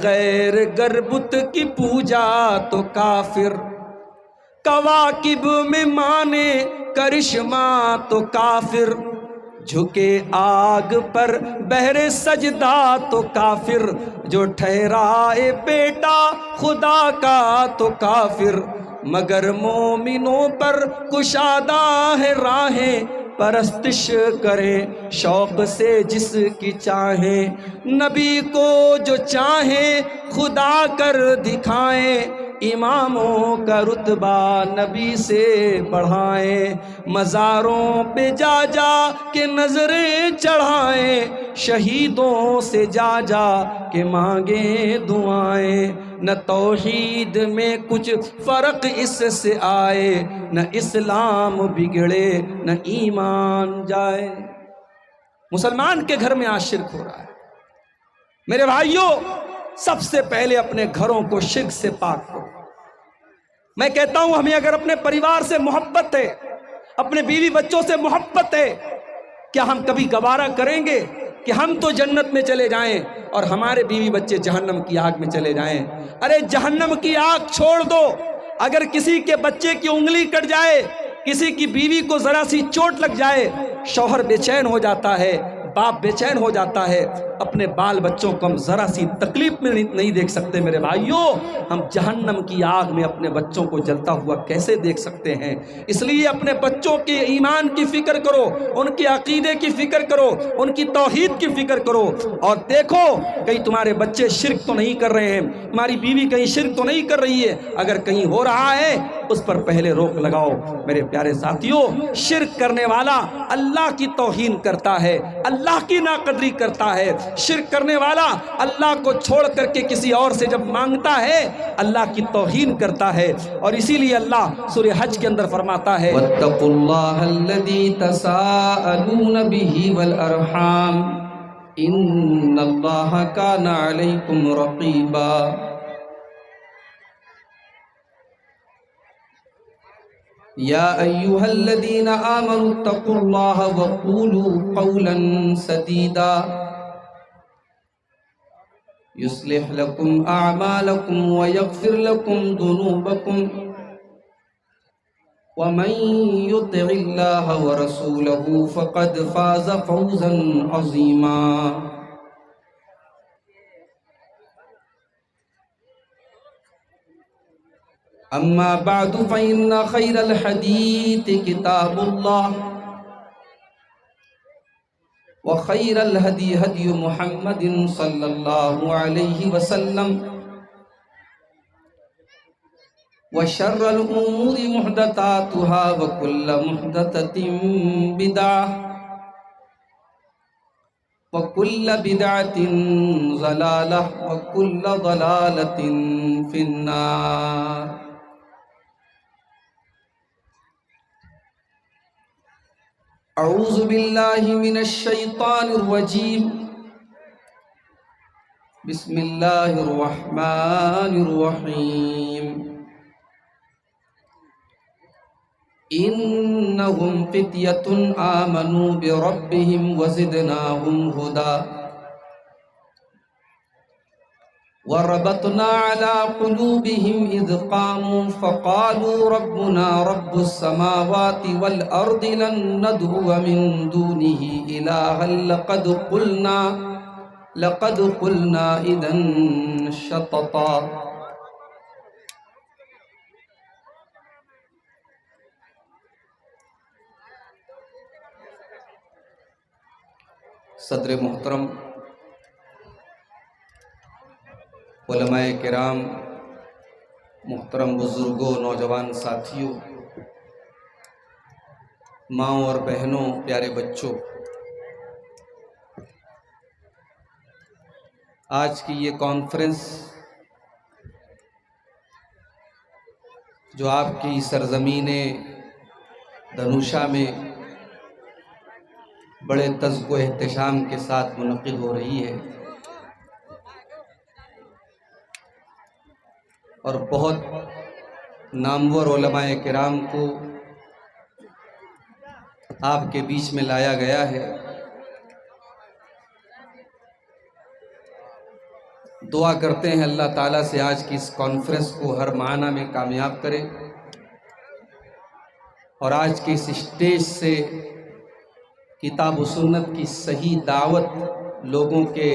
غیر گر بت کی پوجا تو کافر، کواکب میں مانے کرشمہ تو کافر، جھکے آگ پر بہر سجدہ تو کافر، جو ٹھہرائے بیٹا خدا کا تو کافر، مگر مومنوں پر کشادہ ہے راہیں، پرستش کرے شوق سے جس کی چاہیں، نبی کو جو چاہیں خدا کر دکھائیں، اماموں کا رتبہ نبی سے بڑھائیں، مزاروں پہ جا جا کے نظریں چڑھائیں، شہیدوں سے جا جا کے مانگیں دعائیں، نہ توحید میں کچھ فرق اس سے آئے، نہ اسلام بگڑے نہ ایمان جائے۔ مسلمان کے گھر میں آج شرک ہو رہا ہے۔ میرے بھائیوں، سب سے پہلے اپنے گھروں کو شرک سے پاک کرو۔ میں کہتا ہوں ہمیں اگر اپنے پریوار سے محبت ہے، اپنے بیوی بچوں سے محبت ہے، کیا ہم کبھی گوارا کریں گے کہ ہم تو جنت میں چلے جائیں اور ہمارے بیوی بچے جہنم کی آگ میں چلے جائیں؟ ارے جہنم کی آگ چھوڑ دو، اگر کسی کے بچے کی انگلی کٹ جائے، کسی کی بیوی کو ذرا سی چوٹ لگ جائے، شوہر بے چین ہو جاتا ہے، باپ بے چین ہو جاتا ہے، اپنے بال بچوں کو ہم ذرا سی تکلیف میں نہیں دیکھ سکتے۔ میرے بھائیوں، ہم جہنم کی آگ میں اپنے بچوں کو جلتا ہوا کیسے دیکھ سکتے ہیں؟ اس لیے اپنے بچوں کے ایمان کی فکر کرو، ان کے عقیدے کی فکر کرو، ان کی توحید کی فکر کرو، اور دیکھو کہیں تمہارے بچے شرک تو نہیں کر رہے ہیں، تمہاری بیوی کہیں شرک تو نہیں کر رہی ہے۔ اگر کہیں ہو رہا ہے اس پر پہلے روک لگاؤ۔ میرے پیارے ساتھیوں، شرک کرنے والا اللہ کی توہین کرتا ہے، اللہ کی ناقدری کرتا ہے۔ شرک کرنے والا اللہ کو چھوڑ کر کے کسی اور سے جب مانگتا ہے، اللہ کی توہین کرتا ہے۔ اور اسی لیے اللہ سورہ حج کے اندر فرماتا ہے وَاتَّقُوا اللَّهَ الَّذِي تَسَاءَلُونَ بِهِ وَالْأَرْحَامَ إِنَّ اللَّهَ كَانَ عَلَيْكُمْ رَقِيبًا۔ يَا أَيُّهَا الَّذِينَ آمَنُوا اتَّقُوا اللَّهَ وَقُولُوا قَوْلًا سَدِيدًا يُصْلِحْ لَكُمْ أَعْمَالَكُمْ وَيَغْفِرْ لَكُمْ ذُنُوبَكُمْ وَمَن يُطِعِ اللَّهَ وَرَسُولَهُ فَقَدْ فَازَ فَوْزًا عَظِيمًا۔ أما بعد فإن خير الحديث كتاب الله وخير الهدي هدي محمد صلى الله عليه وسلم وشر الأمور محدثاتها وكل محدثة بدعة وكل بدعة ضلالة وكل ضلالة في النار۔ اعوذ باللہ من الشیطان الرجیم، بسم اللہ الرحمن الرحیم۔ انہم فتیۃ آمنوا بربہم وزدناہم ہدی وربطنا على قلوبهم إذ قاموا فقالوا ربنا رب السماوات والأرض لن ندعو من دونه إلها لقد قلنا إذا شططا۔ صدر محترم، علماء کرام، محترم بزرگوں، نوجوان ساتھیوں، ماؤں اور بہنوں، پیارے بچوں، آج کی یہ کانفرنس جو آپ کی سرزمین دھنوشا میں بڑے تذک و احتشام کے ساتھ منعقد ہو رہی ہے، اور بہت نامور علماء کرام کو آپ کے بیچ میں لایا گیا ہے۔ دعا کرتے ہیں اللہ تعالیٰ سے آج کی اس کانفرنس کو ہر معنی میں کامیاب کرے، اور آج کی اس اسٹیج سے کتاب و سنت کی صحیح دعوت لوگوں کے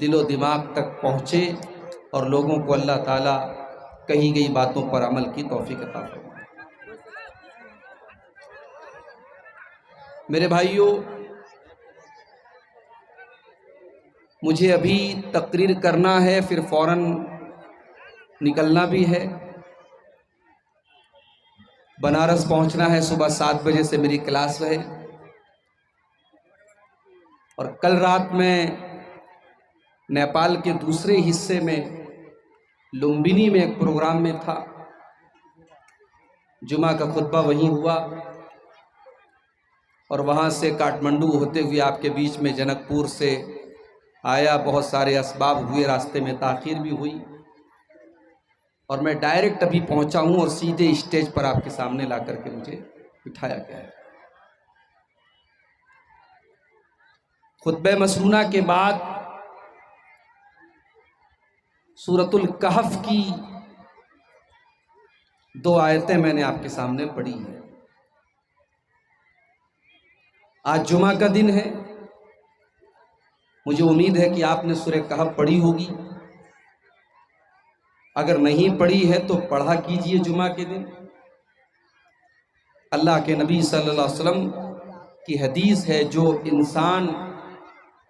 دل و دماغ تک پہنچے، اور لوگوں کو اللہ تعالیٰ کہی گئی باتوں پر عمل کی توفیق عطا فرمائے۔ میرے بھائیوں، مجھے ابھی تقریر کرنا ہے، پھر فوراً نکلنا بھی ہے، بنارس پہنچنا ہے، صبح 7 بجے سے میری کلاس ہے، اور کل رات میں نیپال کے دوسرے حصے میں لمبنی میں ایک پروگرام میں تھا، جمعہ کا خطبہ وہیں ہوا، اور وہاں سے کاٹمنڈو ہوتے ہوئے آپ کے بیچ میں جنک پور سے آیا، بہت سارے اسباب ہوئے، راستے میں تاخیر بھی ہوئی، اور میں ڈائریکٹ ابھی پہنچا ہوں اور سیدھے اسٹیج پر آپ کے سامنے لا کر کے مجھے بٹھایا گیا ہے۔ خطبہ مسنونہ کے بعد سورۃ الکہف کی 2 آیتیں میں نے آپ کے سامنے پڑھی ہیں۔ آج جمعہ کا دن ہے، مجھے امید ہے کہ آپ نے سورہ کہف پڑھی ہوگی، اگر نہیں پڑھی ہے تو پڑھا کیجئے جمعہ کے دن۔ اللہ کے نبی صلی اللہ علیہ وسلم کی حدیث ہے، جو انسان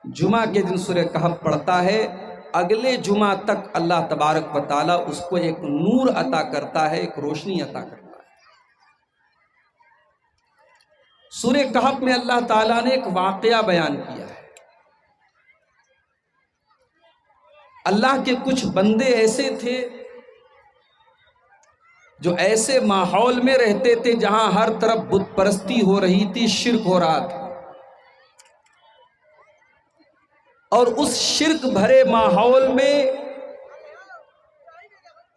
جمعہ کے دن سورہ کہف پڑھتا ہے، اگلے جمعہ تک اللہ تبارک و تعالیٰ اس کو ایک نور عطا کرتا ہے، ایک روشنی عطا کرتا ہے۔ سورہ کہف میں اللہ تعالیٰ نے ایک واقعہ بیان کیا ہے۔ اللہ کے کچھ بندے ایسے تھے جو ایسے ماحول میں رہتے تھے جہاں ہر طرف بت پرستی ہو رہی تھی، شرک ہو رہا تھا، اور اس شرک بھرے ماحول میں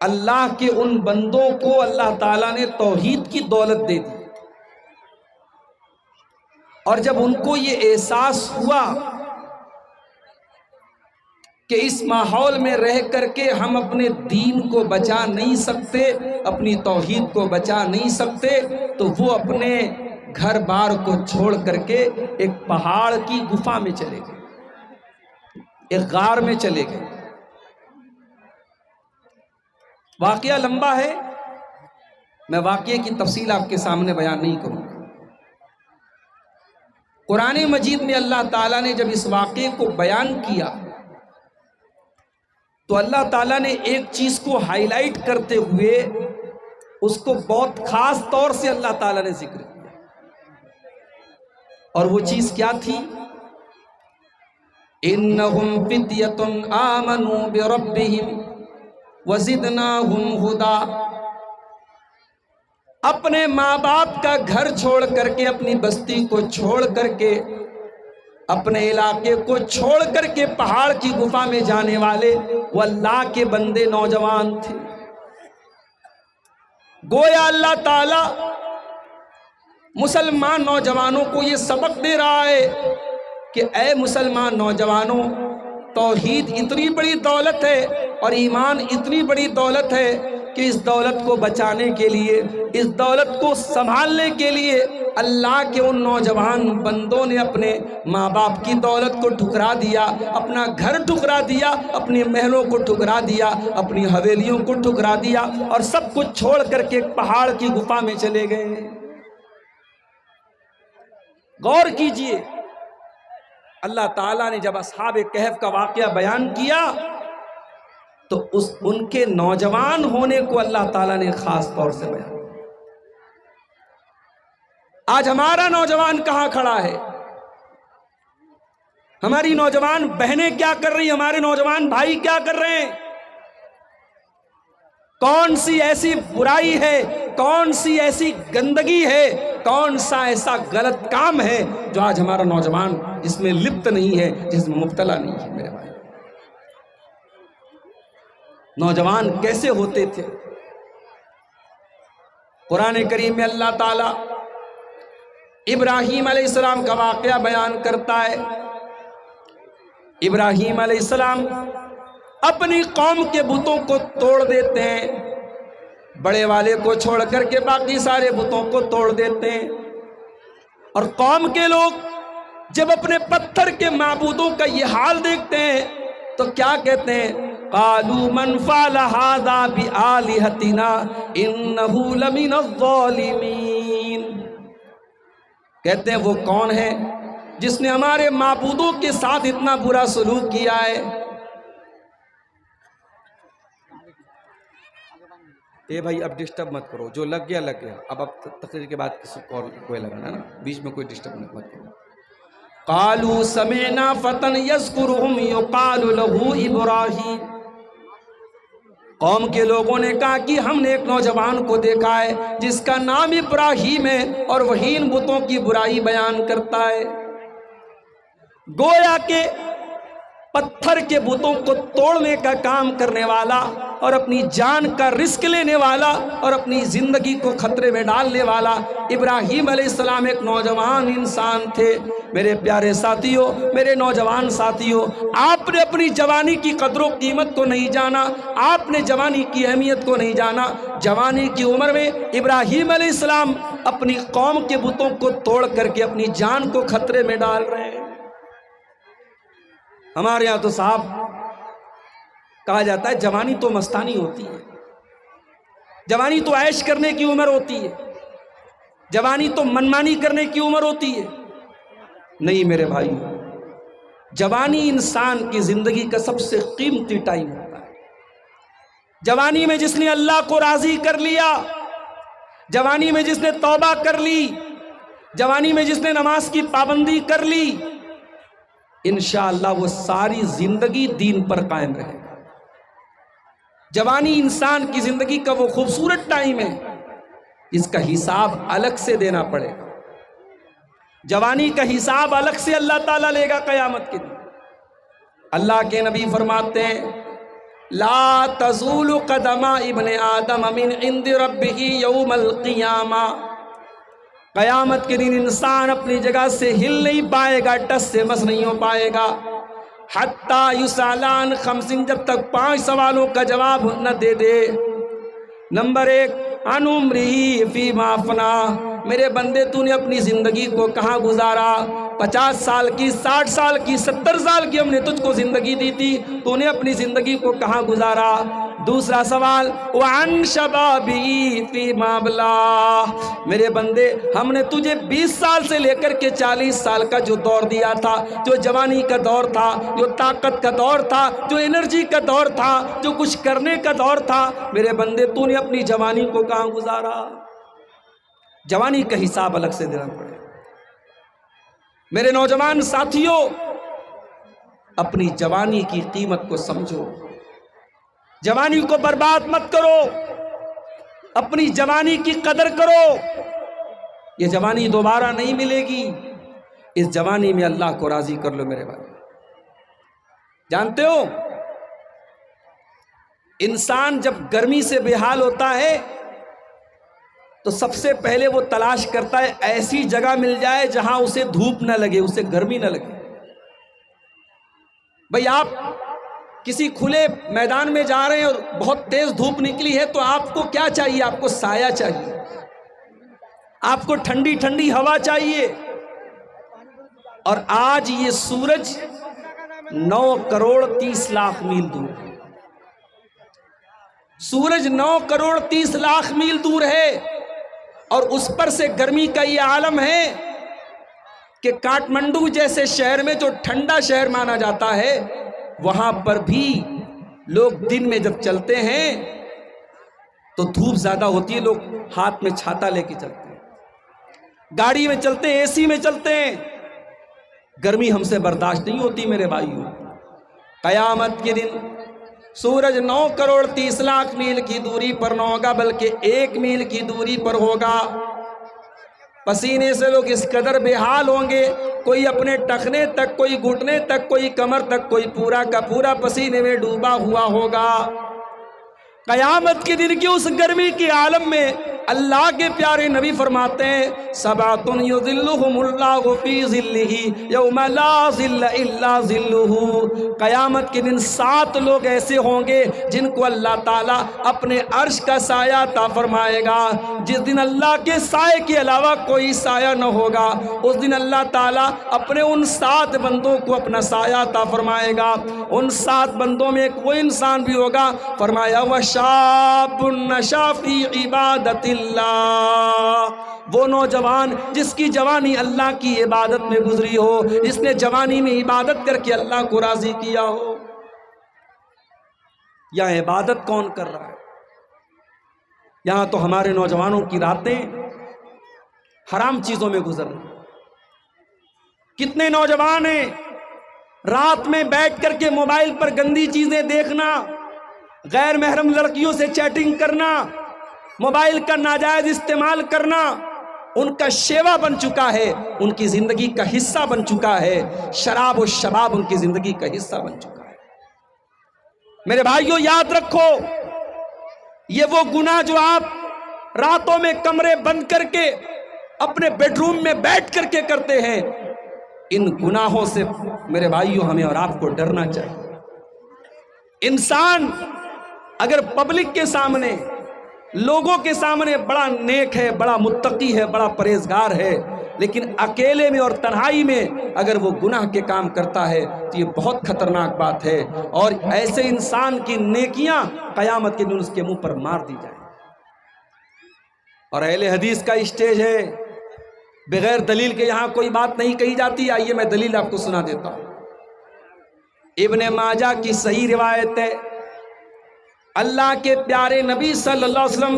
اللہ کے ان بندوں کو اللہ تعالیٰ نے توحید کی دولت دے دی، اور جب ان کو یہ احساس ہوا کہ اس ماحول میں رہ کر کے ہم اپنے دین کو بچا نہیں سکتے، اپنی توحید کو بچا نہیں سکتے، تو وہ اپنے گھر بار کو چھوڑ کر کے ایک پہاڑ کی گفا میں چلے گئے، ایک غار میں چلے گئے۔ واقعہ لمبا ہے، میں واقعے کی تفصیل آپ کے سامنے بیان نہیں کروں گا۔ قرآن مجید میں اللہ تعالیٰ نے جب اس واقعے کو بیان کیا تو اللہ تعالیٰ نے ایک چیز کو ہائی لائٹ کرتے ہوئے اس کو بہت خاص طور سے اللہ تعالیٰ نے ذکر کیا، اور وہ چیز کیا تھی؟ انہم فتیۃ آمنوا بربہم وزدناہم ھدا۔ اپنے ماں باپ کا گھر چھوڑ کر کے، اپنی بستی کو چھوڑ کر کے، اپنے علاقے کو چھوڑ کر کے پہاڑ کی گفا میں جانے والے وہ اللہ کے بندے نوجوان تھے۔ گویا اللہ تعالی مسلمان نوجوانوں کو یہ سبق دے رہا ہے کہ اے مسلمان نوجوانوں، توحید اتنی بڑی دولت ہے اور ایمان اتنی بڑی دولت ہے کہ اس دولت کو بچانے کے لیے، اس دولت کو سنبھالنے کے لیے اللہ کے ان نوجوان بندوں نے اپنے ماں باپ کی دولت کو ٹھکرا دیا، اپنا گھر ٹھکرا دیا، اپنی محلوں کو ٹھکرا دیا، اپنی حویلیوں کو ٹھکرا دیا، اور سب کچھ چھوڑ کر کے ایک پہاڑ کی گفا میں چلے گئے۔ غور کیجئے، اللہ تعالیٰ نے جب اصحاب کہف کا واقعہ بیان کیا تو ان کے نوجوان ہونے کو اللہ تعالیٰ نے خاص طور سے بیان کیا۔ آج ہمارا نوجوان کہاں کھڑا ہے؟ ہماری نوجوان بہنیں کیا کر رہی ہیں؟ ہمارے نوجوان بھائی کیا کر رہے ہیں؟ کون سی ایسی برائی ہے، کون سی ایسی گندگی ہے، کون سا ایسا غلط کام ہے جو آج ہمارا نوجوان جس میں لپت نہیں ہے، جس میں مبتلا نہیں ہے؟ میرے بھائی، نوجوان کیسے ہوتے تھے؟ قرآن کریم میں اللہ تعالیٰ ابراہیم علیہ السلام کا واقعہ بیان کرتا ہے۔ ابراہیم علیہ السلام اپنی قوم کے بتوں کو توڑ دیتے ہیں، بڑے والے کو چھوڑ کر کے باقی سارے بتوں کو توڑ دیتے ہیں۔ اور قوم کے لوگ جب اپنے پتھر کے معبودوں کا یہ حال دیکھتے ہیں تو کیا کہتے ہیں؟ قالوا من فعل هذا بآلهتنا انه لمن الظالمین، کہتے ہیں وہ کون ہے جس نے ہمارے معبودوں کے ساتھ اتنا برا سلوک کیا ہے؟ اے بھائی اب ڈسٹرب مت کرو، جو لگ گیا لگ گیا، اب تقریر کے بعد کسی کوئی لگانا نا، بیچ میں کوئی ڈسٹرب مت کرو۔ قالوا سمعنا فتى يذكرهم يقال له ابراہیم، قوم کے لوگوں نے کہا کہ ہم نے ایک نوجوان کو دیکھا ہے جس کا نام ابراہیم ہے اور وہی ان بتوں کی برائی بیان کرتا ہے۔ گویا کہ پتھر کے بتوں کو توڑنے کا کام کرنے والا اور اپنی جان کا رسک لینے والا اور اپنی زندگی کو خطرے میں ڈالنے والا ابراہیم علیہ السلام ایک نوجوان انسان تھے۔ میرے پیارے ساتھیوں، میرے نوجوان ساتھیوں، آپ نے اپنی جوانی کی قدر و قیمت کو نہیں جانا، آپ نے جوانی کی اہمیت کو نہیں جانا۔ جوانی کی عمر میں ابراہیم علیہ السلام اپنی قوم کے بتوں کو توڑ کر کے اپنی جان کو خطرے میں ڈال رہے ہیں۔ ہمارے یہاں تو صاحب کہا جاتا ہے جوانی تو مستانی ہوتی ہے، جوانی تو عیش کرنے کی عمر ہوتی ہے، جوانی تو منمانی کرنے کی عمر ہوتی ہے۔ نہیں میرے بھائی، جوانی انسان کی زندگی کا سب سے قیمتی ٹائم ہوتا ہے۔ جوانی میں جس نے اللہ کو راضی کر لیا، جوانی میں جس نے توبہ کر لی، جوانی میں جس نے نماز کی پابندی کر لی، انشاءاللہ وہ ساری زندگی دین پر قائم رہے گا۔ جوانی انسان کی زندگی کا وہ خوبصورت ٹائم ہے جس کا حساب الگ سے دینا پڑے گا۔ جوانی کا حساب الگ سے اللہ تعالیٰ لے گا قیامت کے دن۔ اللہ کے نبی فرماتے ہیں لا تزول قدم ابن آدم من عند ربہ یوم القیامہ، قیامت کے دن انسان اپنی جگہ سے ہل نہیں پائے گا، ٹس سے مس نہیں ہو پائے گا، حتیٰ یسالان خمسین، جب تک 5 سوالوں کا جواب نہ دے دے۔ نمبر 1 عن عمرہ فیما افنا، میرے بندے تو نے اپنی زندگی کو کہاں گزارا؟ 50 سال کی، 60 سال کی، 70 سال کی ہم نے تجھ کو زندگی دی تھی، تو نے اپنی زندگی کو کہاں گزارا؟ دوسرا سوال وعن شبابی فیما ابلا، میرے بندے ہم نے تجھے 20 سال سے لے کر کے 40 سال کا جو دور دیا تھا، جو جوانی کا دور تھا، جو طاقت کا دور تھا، جو انرجی کا دور تھا، جو کچھ کرنے کا دور تھا، میرے بندے تو نے اپنی جوانی کو کہاں گزارا؟ جوانی کا حساب الگ سے دینا پڑے۔ میرے نوجوان ساتھیوں، اپنی جوانی کی قیمت کو سمجھو، جوانی کو برباد مت کرو، اپنی جوانی کی قدر کرو۔ یہ جوانی دوبارہ نہیں ملے گی، اس جوانی میں اللہ کو راضی کر لو میرے بھائی۔ جانتے ہو انسان جب گرمی سے بے حال ہوتا ہے تو سب سے پہلے وہ تلاش کرتا ہے ایسی جگہ مل جائے جہاں اسے دھوپ نہ لگے، اسے گرمی نہ لگے۔ بھئی آپ کسی کھلے میدان میں جا رہے ہیں اور بہت تیز دھوپ نکلی ہے تو آپ کو کیا چاہیے؟ آپ کو سایہ چاہیے، آپ کو ٹھنڈی ٹھنڈی ہوا چاہیے۔ اور آج یہ سورج 9 کروڑ 30 لاکھ میل دور ہے، سورج 9 کروڑ 30 لاکھ میل دور ہے، اور اس پر سے گرمی کا یہ عالم ہے کہ کاٹمنڈو جیسے شہر میں جو ٹھنڈا شہر مانا جاتا ہے، وہاں پر بھی لوگ دن میں جب چلتے ہیں تو دھوپ زیادہ ہوتی ہے، لوگ ہاتھ میں چھاتا لے کے چلتے ہیں، گاڑی میں چلتے ہیں، اے سی میں چلتے ہیں، گرمی ہم سے برداشت نہیں ہوتی میرے بھائیوں۔ قیامت کے دن سورج 9 کروڑ 30 لاکھ میل کی دوری پر نہ ہوگا بلکہ 1 میل کی دوری پر ہوگا۔ پسینے سے لوگ اس قدر بے حال ہوں گے، کوئی اپنے ٹخنے تک، کوئی گھٹنے تک، کوئی کمر تک، کوئی پورا کا پورا پسینے میں ڈوبا ہوا ہوگا۔ قیامت کے دن کی اس گرمی کے عالم میں اللہ کے پیارے نبی فرماتے ہیں سبعۃ یظلھم اللہ فی ظلہ یوم لا ظل الا ظلہ، قیامت کے دن 7 لوگ ایسے ہوں گے جن کو اللہ تعالیٰ اپنے عرش کا سایہ عطا فرمائے گا، جس دن اللہ کے سائے کے علاوہ کوئی سایہ نہ ہوگا، اس دن اللہ تعالیٰ اپنے ان 7 بندوں کو اپنا سایہ عطا فرمائے گا۔ ان 7 بندوں میں ایک وہ انسان بھی ہوگا، فرمایا وَشَابٌ نَشَأَ فِي عِبَادَةِ اللہ، وہ نوجوان جس کی جوانی اللہ کی عبادت میں گزری ہو، جس نے جوانی میں عبادت کر کے اللہ کو راضی کیا ہو۔ یہاں عبادت کون کر رہا ہے؟ یہاں تو ہمارے نوجوانوں کی راتیں حرام چیزوں میں گزر رہی۔ کتنے نوجوان ہیں رات میں بیٹھ کر کے موبائل پر گندی چیزیں دیکھنا، غیر محرم لڑکیوں سے چیٹنگ کرنا، موبائل کا ناجائز استعمال کرنا ان کا شیوا بن چکا ہے، ان کی زندگی کا حصہ بن چکا ہے۔ شراب و شباب ان کی زندگی کا حصہ بن چکا ہے۔ میرے بھائیوں یاد رکھو، یہ وہ گناہ جو آپ راتوں میں کمرے بند کر کے اپنے بیڈ روم میں بیٹھ کر کے کرتے ہیں، ان گناہوں سے میرے بھائیوں ہمیں اور آپ کو ڈرنا چاہیے۔ انسان اگر پبلک کے سامنے، لوگوں کے سامنے بڑا نیک ہے، بڑا متقی ہے، بڑا پرہیزگار ہے، لیکن اکیلے میں اور تنہائی میں اگر وہ گناہ کے کام کرتا ہے تو یہ بہت خطرناک بات ہے، اور ایسے انسان کی نیکیاں قیامت کے دن اس کے منہ پر مار دی جائیں۔ اور اہل حدیث کا اسٹیج ہے، بغیر دلیل کے یہاں کوئی بات نہیں کہی جاتی۔ آئیے میں دلیل آپ کو سنا دیتا ہوں۔ ابن ماجہ کی صحیح روایت ہے، اللہ کے پیارے نبی صلی اللہ علیہ وسلم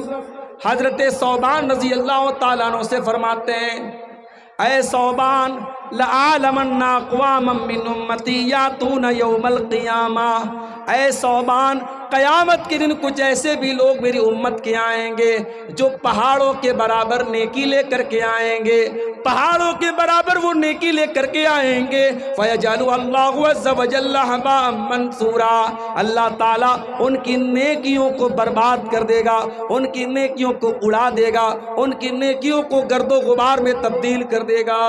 حضرت ثوبان رضی اللہ تعالیٰ عنہ سے فرماتے ہیں اے ثوبان لَأَعْلَمَنَّ أَقْوَامًا مِّنْ أُمَّتِي يَأْتُونَ يَوْمَ الْقِيَامَةِ، اے ثوبان قیامت کے دن کچھ ایسے بھی لوگ میری امت کے آئیں گے جو پہاڑوں کے برابر نیکی لے کر کے آئیں گے، پہاڑوں کے برابر وہ نیکی لے کر کے آئیں گے۔ فَيَجْعَلُ اللَّهُ عَزَّ وَجَلَّ هَبَاءً مَّنثُورًا، اللہ تعالیٰ ان کی نیکیوں کو برباد کر دے گا، ان کی نیکیوں کو اڑا دے گا، ان کی نیکیوں کو گرد و غبار میں تبدیل کر دے گا۔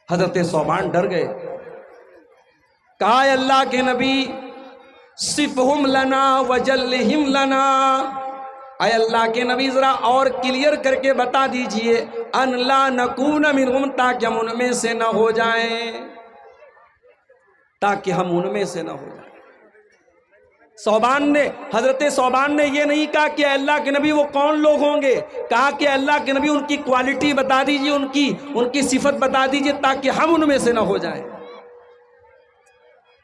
حضرت ثوبان ڈر گئے، کہا اے اللہ کے نبی صفہم لنا وجلہم لنا، اے اللہ کے نبی ذرا اور کلیئر کر کے بتا دیجئے ان لا نکون منہم، تاکہ ہم ان میں سے نہ ہو جائیں، تاکہ ہم ان میں سے نہ ہو جائیں۔ حضرت ثوبان نے یہ نہیں کہا کہ اے اللہ کے نبی وہ کون لوگ ہوں گے، کہا کہ اے اللہ کے نبی ان کی کوالٹی بتا دیجئے، ان کی صفت بتا دیجئے تاکہ ہم ان میں سے نہ ہو جائیں۔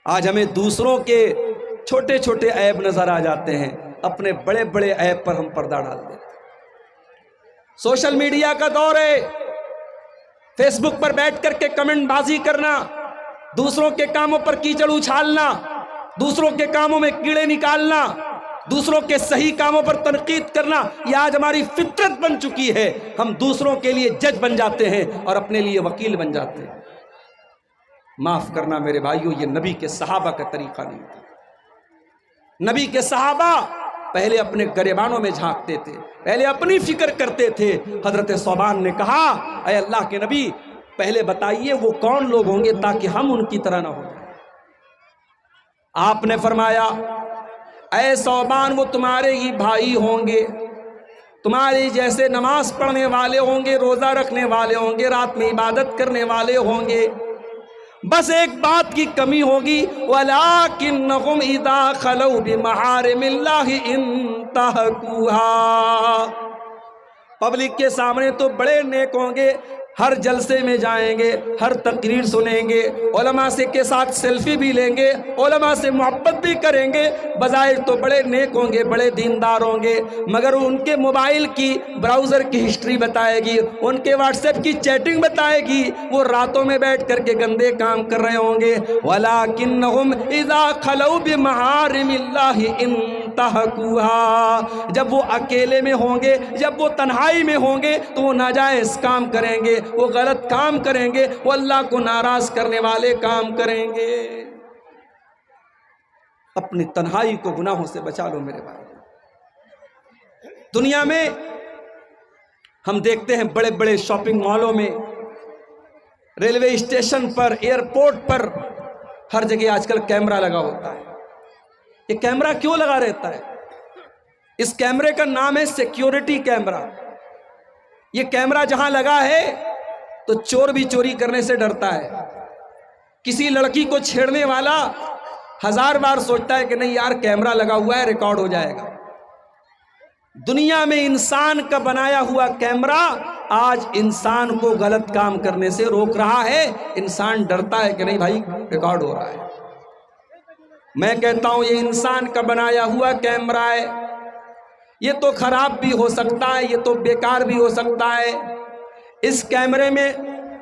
آج ہمیں دوسروں کے چھوٹے چھوٹے عیب نظر آ جاتے ہیں، اپنے بڑے بڑے عیب پر ہم پردہ ڈال دیتے ہیں۔ سوشل میڈیا کا دور ہے، فیس بک پر بیٹھ کر کے کمنٹ بازی کرنا، دوسروں کے کاموں پر کیچڑ اچھالنا، دوسروں کے کاموں میں کیڑے نکالنا، دوسروں کے صحیح کاموں پر تنقید کرنا، یہ آج ہماری فطرت بن چکی ہے۔ ہم دوسروں کے لیے جج بن جاتے ہیں اور اپنے لیے وکیل بن جاتے ہیں۔ معاف کرنا میرے بھائیوں، یہ نبی کے صحابہ کا طریقہ نہیں تھا۔ نبی کے صحابہ پہلے اپنے گریبانوں میں جھانکتے تھے، پہلے اپنی فکر کرتے تھے۔ حضرت ثوبان نے کہا اے اللہ کے نبی پہلے بتائیے وہ کون لوگ ہوں گے تاکہ ہم ان کی طرح نہ ہو جائیں۔ آپ نے فرمایا اے ثوبان وہ تمہارے ہی بھائی ہوں گے، تمہاری جیسے نماز پڑھنے والے ہوں گے، روزہ رکھنے والے ہوں گے، رات میں عبادت کرنے والے ہوں گے، بس ایک بات کی کمی ہوگی وَلَٰكِنَّهُمْ إِذَا خَلَوْا بِمَحَارِمِ اللَّهِ انتهكوها، پبلک کے سامنے تو بڑے نیک ہوں گے، ہر جلسے میں جائیں گے، ہر تقریر سنیں گے، علماء سے کے ساتھ سیلفی بھی لیں گے، علماء سے محبت بھی کریں گے، بظاہر تو بڑے نیک ہوں گے، بڑے دیندار ہوں گے، مگر ان کے موبائل کی براؤزر کی ہسٹری بتائے گی، ان کے واٹس ایپ کی چیٹنگ بتائے گی، وہ راتوں میں بیٹھ کر کے گندے کام کر رہے ہوں گے۔ وَلَٰكِنَّهُمْ إِذَا خَلَوْا بِمَحَارِمِ اللَّهِ انتهكوها، جب وہ اکیلے میں ہوں گے، جب وہ تنہائی میں ہوں گے تو وہ ناجائز کام کریں گے، وہ غلط کام کریں گے، وہ اللہ کو ناراض کرنے والے کام کریں گے۔ اپنی تنہائی کو گناہوں سے بچا لو میرے بھائی، دنیا میں ہم دیکھتے ہیں بڑے بڑے شاپنگ مالوں میں، ریلوے اسٹیشن پر، ایئرپورٹ پر، ہر جگہ آج کل کیمرہ لگا ہوتا ہے۔ یہ کیمرہ کیوں لگا رہتا ہے؟ اس کیمرے کا نام ہے سیکیورٹی کیمرہ۔ یہ کیمرہ جہاں لگا ہے تو چور بھی چوری کرنے سے ڈرتا ہے۔ کسی لڑکی کو چھیڑنے والا 1000 بار سوچتا ہے کہ نہیں یار کیمرہ لگا ہوا ہے، ریکارڈ ہو جائے گا۔ دنیا میں انسان کا بنایا ہوا کیمرہ آج انسان کو غلط کام کرنے سے روک رہا ہے۔ انسان ڈرتا ہے کہ نہیں بھائی ریکارڈ ہو رہا ہے۔ میں کہتا ہوں یہ انسان کا بنایا ہوا کیمرہ ہے، یہ تو خراب بھی ہو سکتا ہے، یہ تو بیکار بھی ہو سکتا ہے۔ اس کیمرے میں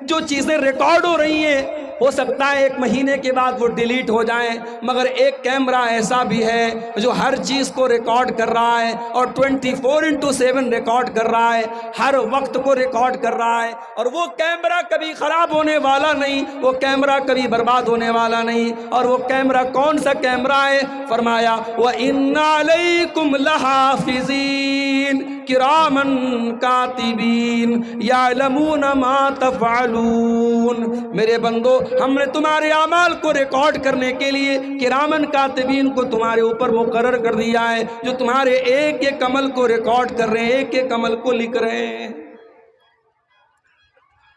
جو چیزیں ریکارڈ ہو رہی ہیں ہو سکتا ہے 1 مہینے کے بعد وہ ڈیلیٹ ہو جائیں، مگر ایک کیمرہ ایسا بھی ہے جو ہر چیز کو ریکارڈ کر رہا ہے اور 24/7 ریکارڈ کر رہا ہے، ہر وقت کو ریکارڈ کر رہا ہے، اور وہ کیمرہ کبھی خراب ہونے والا نہیں، وہ کیمرہ کبھی برباد ہونے والا نہیں۔ اور وہ کیمرہ کون سا کیمرہ ہے؟ فرمایا وَإِنَّ عَلَيْكُمْ لَحَافِظِينَ کِرَامًا کاتبین یعلمون ما تفعلون۔ میرے بندو، ہم نے تمہارے اعمال کو ریکارڈ کرنے کے لیے کرامن کاتبین کو تمہارے اوپر مقرر کر دیا ہے، جو تمہارے ایک ایک عمل کو ریکارڈ کر رہے ہیں، ایک ایک عمل کو لکھ رہے ہیں۔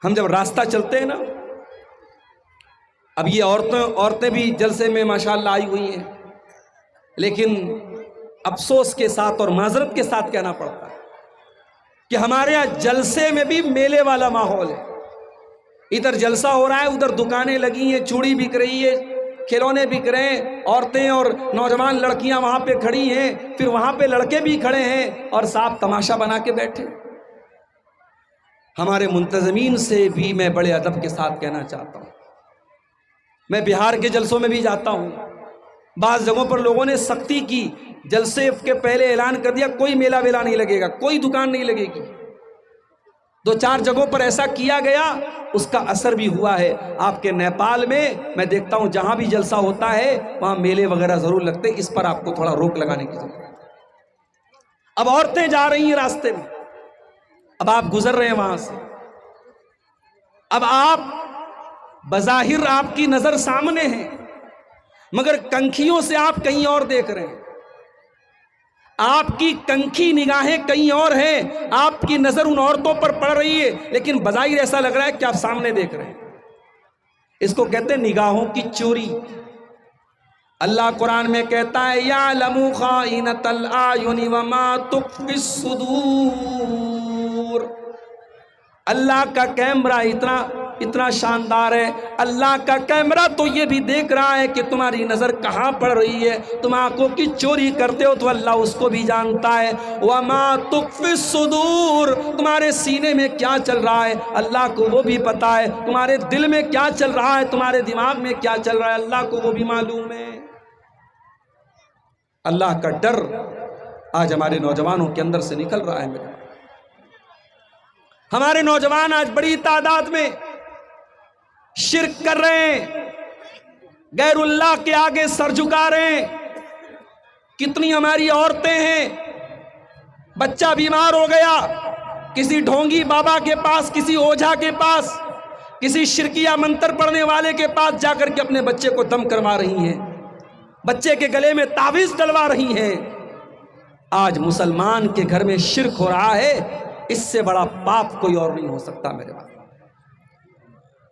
ہم جب راستہ چلتے ہیں نا، اب یہ عورتیں بھی جلسے میں ماشاءاللہ آئی ہوئی ہیں، لیکن افسوس کے ساتھ اور معذرت کے ساتھ کہنا پڑتا ہے کہ ہمارے یہاں جلسے میں بھی میلے والا ماحول ہے۔ ادھر جلسہ ہو رہا ہے، ادھر دکانیں لگی ہیں، چوڑی بک رہی ہے، کھلونے بک رہے ہیں، عورتیں اور نوجوان لڑکیاں وہاں پہ کھڑی ہیں، پھر وہاں پہ لڑکے بھی کھڑے ہیں اور صاحب تماشا بنا کے بیٹھے۔ ہمارے منتظمین سے بھی میں بڑے ادب کے ساتھ کہنا چاہتا ہوں، میں بہار کے جلسوں میں بھی جاتا ہوں، بعض جگہوں پر لوگوں نے سختی کی، جلسے کے پہلے اعلان کر دیا کوئی میلہ ویلا نہیں لگے گا، کوئی دکان نہیں لگے گی۔ 2-4 جگہوں پر ایسا کیا گیا، اس کا اثر بھی ہوا ہے۔ آپ کے نیپال میں دیکھتا ہوں جہاں بھی جلسہ ہوتا ہے وہاں میلے وغیرہ ضرور لگتے ہیں۔ اس پر آپ کو تھوڑا روک لگانے کی ضرورت ہے۔ اب عورتیں جا رہی ہیں راستے میں، اب آپ گزر رہے ہیں وہاں سے، اب آپ بظاہر آپ کی نظر سامنے ہے، مگر کنکھیوں سے آپ کہیں اور دیکھ رہے ہیں، آپ کی کنکھی نگاہیں کہیں اور ہیں، آپ کی نظر ان عورتوں پر پڑ رہی ہے، لیکن بظاہر ایسا لگ رہا ہے کہ آپ سامنے دیکھ رہے ہیں۔ اس کو کہتے ہیں نگاہوں کی چوری۔ اللہ قرآن میں کہتا ہے یعلم خائنۃ الاعین وما تخفی الصدور۔ اللہ کا کیمرہ اتنا شاندار ہے، اللہ کا کیمرہ تو یہ بھی دیکھ رہا ہے کہ تمہاری نظر کہاں پڑ رہی ہے، تم آنکھوں کی چوری کرتے ہو تو اللہ اس کو بھی جانتا ہے۔ وما تخفی الصدور، تمہارے سینے میں کیا چل رہا ہے اللہ کو وہ بھی پتا ہے، تمہارے دل میں کیا چل رہا ہے، تمہارے دماغ میں کیا چل رہا ہے اللہ کو وہ بھی معلوم ہے۔ اللہ کا ڈر آج ہمارے نوجوانوں کے اندر سے نکل رہا ہے۔ میرے ہمارے نوجوان آج بڑی تعداد میں شرک کر رہے ہیں، غیر اللہ کے آگے سر جھکا رہے ہیں۔ کتنی ہماری عورتیں ہیں، بچہ بیمار ہو گیا، کسی ڈھونگی بابا کے پاس، کسی اوجھا کے پاس، کسی شرکیہ منتر پڑھنے والے کے پاس جا کر کے اپنے بچے کو دم کروا رہی ہیں، بچے کے گلے میں تعویذ ڈلوا رہی ہیں۔ آج مسلمان کے گھر میں شرک ہو رہا ہے، اس سے بڑا پاپ کوئی اور نہیں ہو سکتا میرے بھائی۔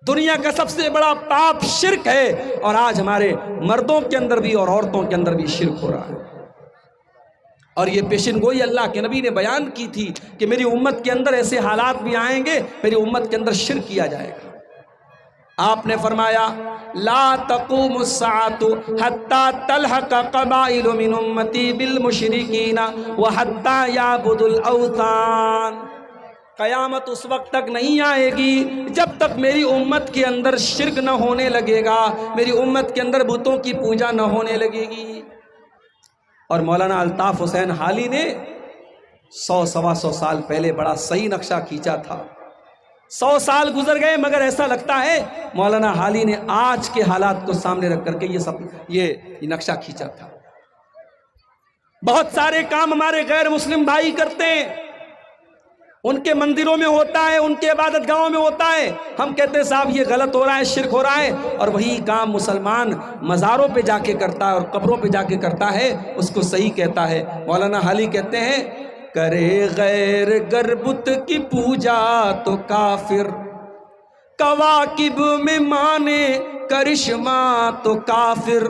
دنیا کا سب سے بڑا پاپ شرک ہے، اور آج ہمارے مردوں کے اندر بھی اور عورتوں کے اندر بھی شرک ہو رہا ہے۔ اور یہ پیشن گوئی اللہ کے نبی نے بیان کی تھی کہ میری امت کے اندر ایسے حالات بھی آئیں گے، میری امت کے اندر شرک کیا جائے گا۔ آپ نے فرمایا لا تقوم الساعة حتى تلحق قبائل من امتی بالمشرکین وحتى يعبدوا الاوثان۔ قیامت اس وقت تک نہیں آئے گی جب تک میری امت کے اندر شرک نہ ہونے لگے گا، میری امت کے اندر بتوں کی پوجا نہ ہونے لگے گی۔ اور مولانا الطاف حسین حالی نے 100-125 سال پہلے بڑا صحیح نقشہ کھینچا تھا۔ 100 سال گزر گئے مگر ایسا لگتا ہے مولانا حالی نے آج کے حالات کو سامنے رکھ کر کے یہ نقشہ کھینچا تھا۔ بہت سارے کام ہمارے غیر مسلم بھائی کرتے ہیں، ان کے مندروں میں ہوتا ہے، ان کے عبادت گاہوں میں ہوتا ہے، ہم کہتے ہیں صاحب یہ غلط ہو رہا ہے، شرک ہو رہا ہے، اور وہی کام مسلمان مزاروں پہ جا کے کرتا ہے اور قبروں پہ جا کے کرتا ہے، اس کو صحیح کہتا ہے۔ مولانا حالی کہتے ہیں کرے غیر گر بت کی پوجا تو کافر، کواکب میں مانے کرشمہ تو کافر،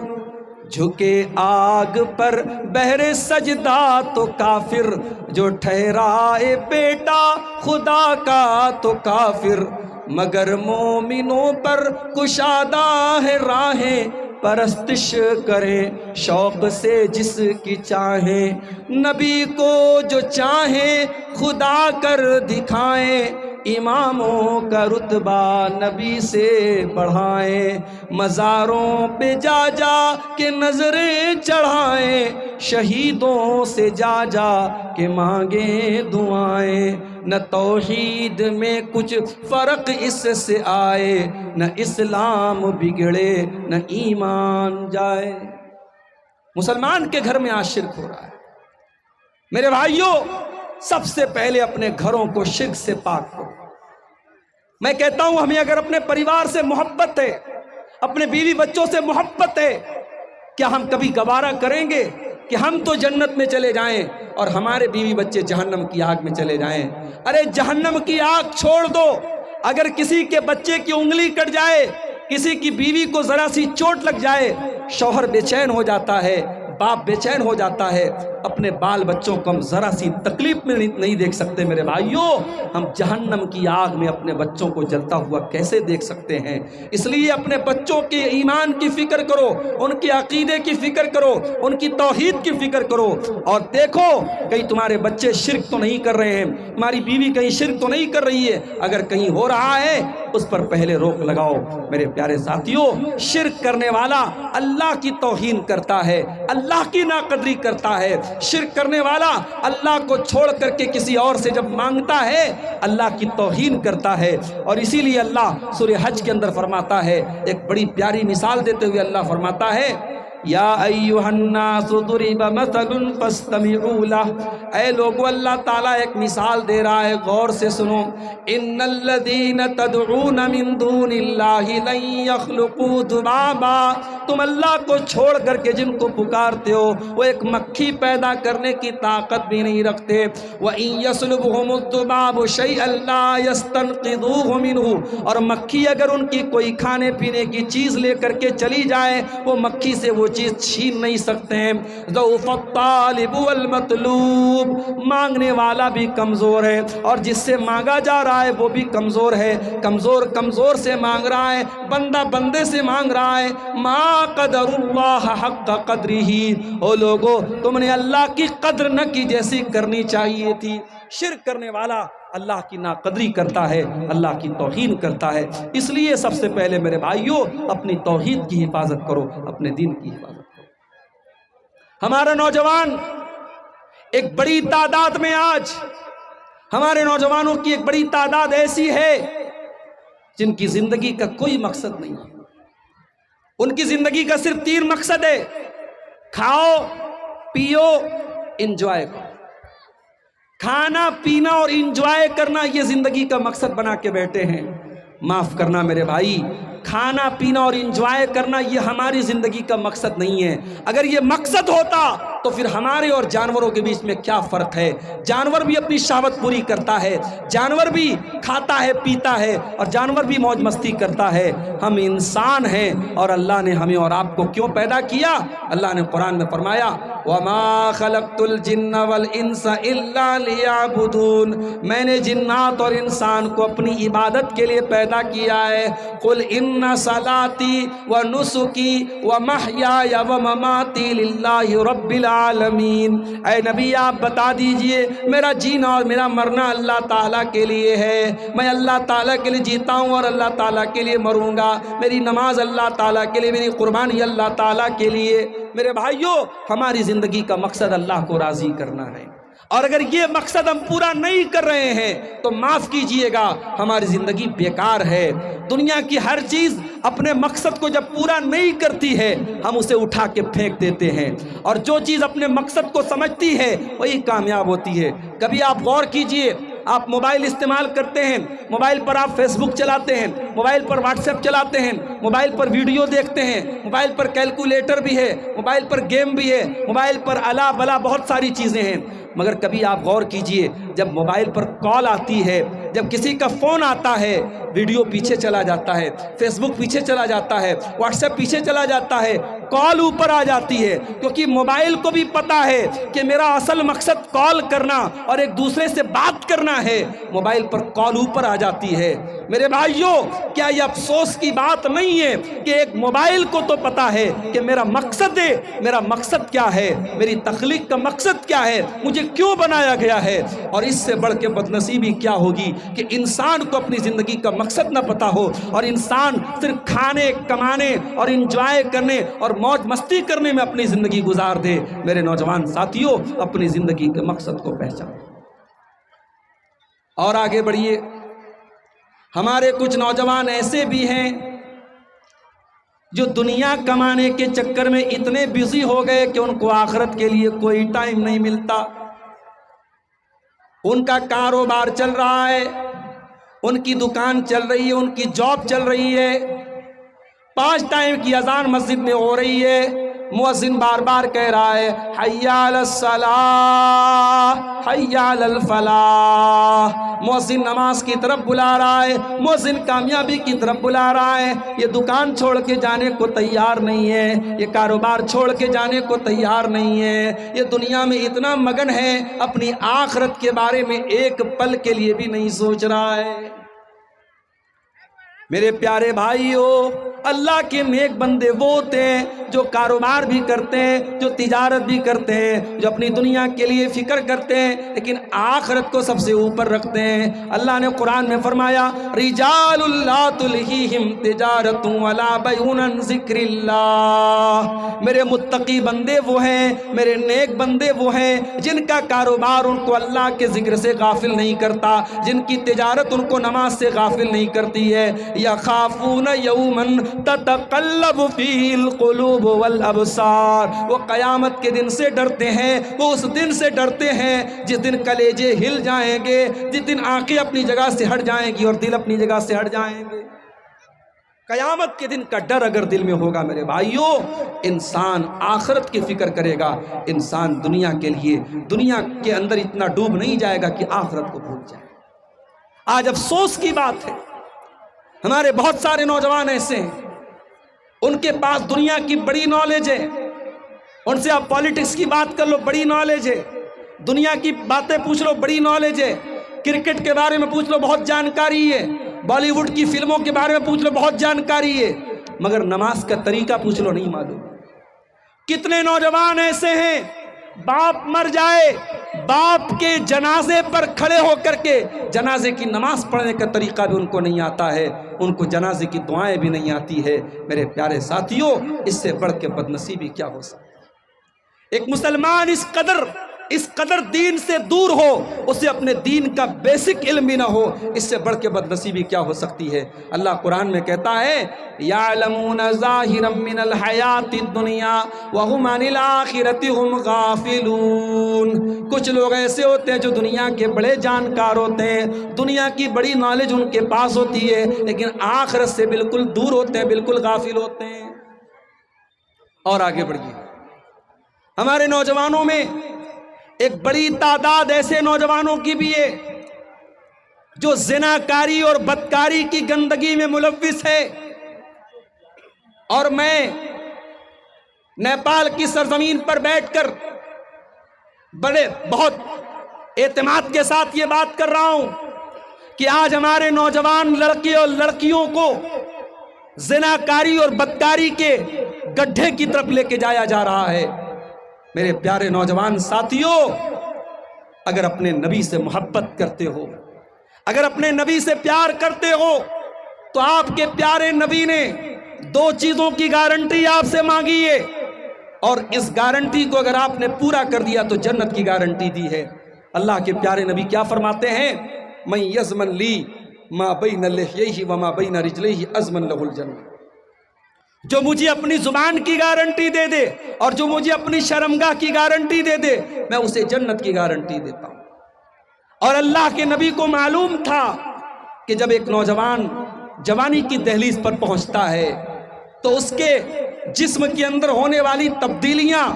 جھکے آگ پر بہر سجدہ تو کافر، جو ٹھہرائے بیٹا خدا کا تو کافر، مگر مومنوں پر کشادہ ہے راہیں، پرستش کرے شوق سے جس کی چاہیں، نبی کو جو چاہیں خدا کر دکھائیں، اماموں کا رتبہ نبی سے بڑھائیں، مزاروں پہ جا جا کے نظریں چڑھائیں، شہیدوں سے جا جا کے مانگیں دعائیں، نہ توحید میں کچھ فرق اس سے آئے، نہ اسلام بگڑے نہ ایمان جائے۔ مسلمان کے گھر میں آج شرک ہو رہا ہے۔ میرے بھائیوں، سب سے پہلے اپنے گھروں کو شرک سے پاک کرو۔ میں کہتا ہوں ہمیں اگر اپنے پریوار سے محبت ہے، اپنے بیوی بچوں سے محبت ہے، کیا ہم کبھی گوارا کریں گے کہ ہم تو جنت میں چلے جائیں اور ہمارے بیوی بچے جہنم کی آگ میں چلے جائیں؟ ارے جہنم کی آگ چھوڑ دو، اگر کسی کے بچے کی انگلی کٹ جائے، کسی کی بیوی کو ذرا سی چوٹ لگ جائے، شوہر بے چین ہو جاتا ہے، باپ بے چین ہو جاتا ہے، اپنے بال بچوں کو ہم ذرا سی تکلیف میں نہیں دیکھ سکتے۔ میرے بھائیوں، ہم جہنم کی آگ میں اپنے بچوں کو جلتا ہوا کیسے دیکھ سکتے ہیں؟ اس لیے اپنے بچوں کے ایمان کی فکر کرو، ان کے عقیدے کی فکر کرو، ان کی توحید کی فکر کرو، اور دیکھو کہیں تمہارے بچے شرک تو نہیں کر رہے ہیں، تمہاری بیوی کہیں شرک تو نہیں کر رہی ہے۔ اگر کہیں ہو رہا ہے اس پر پہلے روک لگاؤ۔ میرے پیارے ساتھیوں، شرک کرنے والا اللہ کی توہین کرتا ہے، اللہ کی ناقدری کرتا ہے۔ شرک کرنے والا اللہ کو چھوڑ کر کے کسی اور سے جب مانگتا ہے، اللہ کی توہین کرتا ہے۔ اور اسی لیے اللہ سورہ حج کے اندر فرماتا ہے، ایک بڑی پیاری مثال دیتے ہوئے اللہ فرماتا ہے، یا ایھا الناس ضرب مثل فاستمعوا لہ، اے لوگو اللہ تعالیٰ ایک مثال دے رہا ہے، غور سے سنو۔ ان الذین تدعون من دون اللہ لن یخلقوا ذبابا، تم اللہ کو چھوڑ کر کے جن کو پکارتے ہو وہ ایک مکھی پیدا کرنے کی طاقت بھی نہیں رکھتے۔ وَإِن يَسْلُبْهُمُ الذُّبَابُ شَيْئًا لَا يَسْتَنقِذُوهُ مِنْهُ، اور مکھی اگر ان کی کوئی کھانے پینے کی چیز لے کر کے چلی جائے، وہ مکھی سے وہ چیز چھین نہیں سکتے ہیں۔ ضعف الطالب والمطلوب، مانگنے والا بھی کمزور ہے اور جس سے مانگا جا رہا ہے وہ بھی کمزور ہے۔ کمزور سے مانگ رہا ہے، بندہ بندے سے مانگ رہا ہے۔ ما قدر اللہ حق قدرہ، او لوگو تم نے اللہ کی قدر نہ کی جیسی کرنی چاہیے تھی۔ شرک کرنے والا اللہ کی ناقدری کرتا ہے، اللہ کی توہین کرتا ہے۔ اس لیے سب سے پہلے میرے بھائیوں اپنی توحید کی حفاظت کرو، اپنے دین کی حفاظت کرو۔ ہمارا نوجوان ایک بڑی تعداد میں، آج ہمارے نوجوانوں کی ایک بڑی تعداد ایسی ہے جن کی زندگی کا کوئی مقصد نہیں ہے۔ ان کی زندگی کا صرف 3 مقصد ہے، کھاؤ پیو انجوائے کرو۔ کھانا پینا اور انجوائے کرنا یہ زندگی کا مقصد بنا کے بیٹھے ہیں۔ معاف کرنا میرے بھائی، کھانا پینا اور انجوائے کرنا یہ ہماری زندگی کا مقصد نہیں ہے۔ اگر یہ مقصد ہوتا تو پھر ہمارے اور جانوروں کے بیچ میں کیا فرق ہے؟ جانور بھی اپنی شہوت پوری کرتا ہے، جانور بھی کھاتا ہے پیتا ہے، اور جانور بھی موج مستی کرتا ہے۔ ہم انسان ہیں اور اللہ نے ہمیں اور آپ کو کیوں پیدا کیا؟ اللہ نے قرآن میں فرمایا، وَمَا خَلَقْتُ الْجِنَّ وَالْإِنسَ إِلَّا لِيَعْبُدُونَ، میں نے جنات اور انسان کو اپنی عبادت کے لیے پیدا کیا ہے۔ قُلْ إِنَّ صَلَاتِي وَنُسُكِي وَمَحْيَايَ وَمَمَاتِي لِلَّهِ رَبِّ العالمین، اے نبی آپ بتا دیجئے میرا جینا اور میرا مرنا اللہ تعالیٰ کے لیے ہے۔ میں اللہ تعالیٰ کے لیے جیتا ہوں اور اللہ تعالیٰ کے لیے مروں گا۔ میری نماز اللہ تعالیٰ کے لیے، میری قربانی اللہ تعالیٰ کے لیے۔ میرے بھائیوں، ہماری زندگی کا مقصد اللہ کو راضی کرنا ہے۔ اور اگر یہ مقصد ہم پورا نہیں کر رہے ہیں تو معاف کیجئے گا، ہماری زندگی بیکار ہے۔ دنیا کی ہر چیز اپنے مقصد کو جب پورا نہیں کرتی ہے ہم اسے اٹھا کے پھینک دیتے ہیں، اور جو چیز اپنے مقصد کو سمجھتی ہے وہی کامیاب ہوتی ہے۔ کبھی آپ غور کیجئے، آپ موبائل استعمال کرتے ہیں، موبائل پر آپ فیس بک چلاتے ہیں، موبائل پر واٹس ایپ چلاتے ہیں، موبائل پر ویڈیو دیکھتے ہیں، موبائل پر کیلکولیٹر بھی ہے، موبائل پر گیم بھی ہے، موبائل پر الا بلا بہت ساری چیزیں ہیں، مگر کبھی آپ غور کیجئے جب موبائل پر کال آتی ہے، جب کسی کا فون آتا ہے، ویڈیو پیچھے چلا جاتا ہے، فیس بک پیچھے چلا جاتا ہے، واٹس ایپ پیچھے چلا جاتا ہے، کال اوپر آ جاتی ہے، کیونکہ موبائل کو بھی پتا ہے کہ میرا اصل مقصد کال کرنا اور ایک دوسرے سے بات کرنا ہے، موبائل پر کال اوپر آ جاتی ہے۔ میرے بھائیوں، کیا یہ افسوس کی بات نہیں ہے کہ ایک موبائل کو تو پتا ہے کہ میرا مقصد ہے، میرا مقصد کیا ہے، میری تخلیق کا مقصد کیا ہے، مجھے کیوں بنایا گیا ہے؟ اور اس سے بڑھ کے بدنصیبی کیا ہوگی کہ انسان کو اپنی زندگی کا مقصد نہ پتا ہو اور انسان صرف کھانے، کمانے اور انجوائے کرنے اور موج مستی کرنے میں اپنی زندگی گزار دے۔ میرے نوجوان ساتھیوں، اپنی زندگی کے مقصد کو پہچانیں اور آگے بڑھیے۔ ہمارے کچھ نوجوان ایسے بھی ہیں جو دنیا کمانے کے چکر میں اتنے بزی ہو گئے کہ ان کو آخرت کے لیے کوئی ٹائم نہیں ملتا۔ ان کا کاروبار چل رہا ہے، ان کی دکان چل رہی ہے، ان کی جاب چل رہی ہے، 5 ٹائم کی اذان مسجد میں ہو رہی ہے، مؤذن بار بار کہہ رہا ہے حی علی الصلاۃ حی علی الفلاح، مؤذن نماز کی طرف بلا رہا ہے، مؤذن کامیابی کی طرف بلا رہا ہے۔ یہ دکان چھوڑ کے جانے کو تیار نہیں ہے، یہ کاروبار چھوڑ کے جانے کو تیار نہیں ہے، یہ دنیا میں اتنا مگن ہے اپنی آخرت کے بارے میں ایک پل کے لیے بھی نہیں سوچ رہا ہے۔ میرے پیارے بھائیو، اللہ کے نیک بندے وہ ہوتے ہیں جو کاروبار بھی کرتے ہیں، جو تجارت بھی کرتے ہیں، جو اپنی دنیا کے لیے فکر کرتے ہیں، لیکن آخرت کو سب سے اوپر رکھتے ہیں۔ اللہ نے قرآن میں فرمایا رجال لا تلہیہم تجارت ولا بیع عن ذکر اللہ، میرے متقی بندے وہ ہیں، میرے نیک بندے وہ ہیں جن کا کاروبار ان کو اللہ کے ذکر سے غافل نہیں کرتا، جن کی تجارت ان کو نماز سے غافل نہیں کرتی ہے۔ یخافون یوما تتقلب فیہ القلوب والابصار، وہ قیامت کے دن سے ڈرتے ہیں، وہ اس دن سے ڈرتے ہیں جس دن کلیجے ہل جائیں گے، جس دن آنکھیں اپنی جگہ سے ہٹ جائیں گی اور دل اپنی جگہ سے ہٹ جائیں گے۔ قیامت کے دن کا ڈر اگر دل میں ہوگا میرے بھائیوں، انسان آخرت کی فکر کرے گا، انسان دنیا کے لیے دنیا کے اندر اتنا ڈوب نہیں جائے گا کہ آخرت کو بھول جائے۔ آج افسوس کی بات ہے، ہمارے بہت سارے نوجوان ایسے ہیں، ان کے پاس دنیا کی بڑی نالج ہے، ان سے آپ پالیٹکس کی بات کر لو بڑی نالج ہے، دنیا کی باتیں پوچھ لو بڑی نالج ہے، کرکٹ کے بارے میں پوچھ لو بہت جانکاری ہے، بالی ووڈ کی فلموں کے بارے میں پوچھ لو بہت جانکاری ہے، مگر نماز کا طریقہ پوچھ لو نہیں معلوم۔ کتنے نوجوان ایسے ہیں باپ مر جائے، باپ کے جنازے پر کھڑے ہو کر کے جنازے کی نماز پڑھنے کا طریقہ بھی ان کو نہیں آتا ہے، ان کو جنازے کی دعائیں بھی نہیں آتی ہے۔ میرے پیارے ساتھیوں، اس سے بڑھ کے بدنصیبی کیا ہو سکتی ہے؟ ایک مسلمان اس قدر دین سے دور ہو، اسے اپنے دین کا بیسک علم بھی نہ ہو، اس سے بڑھ کے بدنصیبی کیا ہو سکتی ہے؟ اللہ قرآن میں کہتا ہے یعلمون ظاہرا من الحیات الدنیا وہم عن الآخرۃ ہم غافلون۔ کچھ لوگ ایسے ہوتے ہیں جو دنیا کے بڑے جانکار ہوتے ہیں، دنیا کی بڑی نالج ان کے پاس ہوتی ہے، لیکن آخرت سے بالکل دور ہوتے ہیں، بالکل غافل ہوتے ہیں۔ اور آگے بڑھیے، ہمارے نوجوانوں میں ایک بڑی تعداد ایسے نوجوانوں کی بھی ہے جو زناکاری اور بدکاری کی گندگی میں ملوث ہے، اور میں نیپال کی سرزمین پر بیٹھ کر بہت اعتماد کے ساتھ یہ بات کر رہا ہوں کہ آج ہمارے نوجوان لڑکے اور لڑکیوں کو زناکاری اور بدکاری کے گڈھے کی طرف لے کے جایا جا رہا ہے۔ میرے پیارے نوجوان ساتھیوں، اگر اپنے نبی سے محبت کرتے ہو، اگر اپنے نبی سے پیار کرتے ہو، تو آپ کے پیارے نبی نے 2 چیزوں کی گارنٹی آپ سے مانگی ہے، اور اس گارنٹی کو اگر آپ نے پورا کر دیا تو جنت کی گارنٹی دی ہے۔ اللہ کے پیارے نبی کیا فرماتے ہیں؟ من یضمن لی ما بین لحیہ وما بین رجلیہ اضمن لہ الجنہ، جو مجھے اپنی زبان کی گارنٹی دے دے اور جو مجھے اپنی شرمگاہ کی گارنٹی دے دے، میں اسے جنت کی گارنٹی دیتا ہوں۔ اور اللہ کے نبی کو معلوم تھا کہ جب ایک نوجوان جوانی کی دہلیز پر پہنچتا ہے تو اس کے جسم کے اندر ہونے والی تبدیلیاں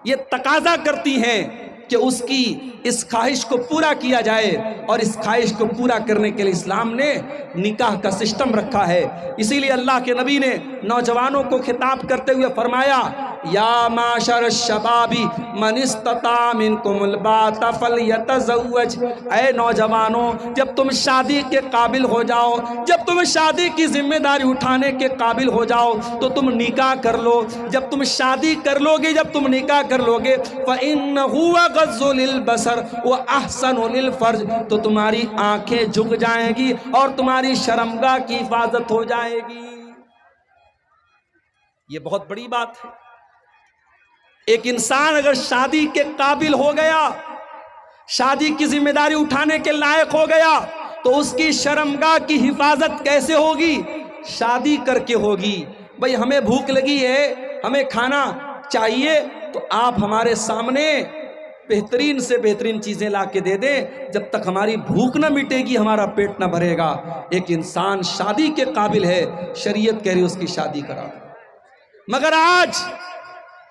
یہ تقاضا کرتی ہیں کہ اس کی اس خواہش کو پورا کیا جائے، اور اس خواہش کو پورا کرنے کے لیے اسلام نے نکاح کا سسٹم رکھا ہے۔ اسی لیے اللہ کے نبی نے نوجوانوں کو خطاب کرتے ہوئے فرمایا، یا معاشر الشباب من استطاع منکم الباۃ فلیتزوج، اے نوجوانوں جب تم شادی کے قابل ہو جاؤ، جب تم شادی کی ذمہ داری اٹھانے کے قابل ہو جاؤ تو تم نکاح کر لو۔ جب تم شادی کر لو گے، جب تم نکاح کر لو گے، فإنہ غض للبصر واحسن للفرج، تو تمہاری آنکھیں جھک جائیں گی اور تمہاری شرمگاہ کی حفاظت ہو جائے گی۔ یہ بہت بڑی بات ہے۔ ایک انسان اگر شادی کے قابل ہو گیا، شادی کی ذمہ داری اٹھانے کے لائق ہو گیا، تو اس کی شرمگاہ کی حفاظت کیسے ہوگی؟ شادی کر کے ہوگی۔ بھئی ہمیں بھوک لگی ہے، ہمیں کھانا چاہیے، تو آپ ہمارے سامنے بہترین سے بہترین چیزیں لا کے دے دیں، جب تک ہماری بھوک نہ مٹے گی ہمارا پیٹ نہ بھرے گا۔ ایک انسان شادی کے قابل ہے، شریعت کہہ رہی اس کی شادی کرا دو۔ مگر آج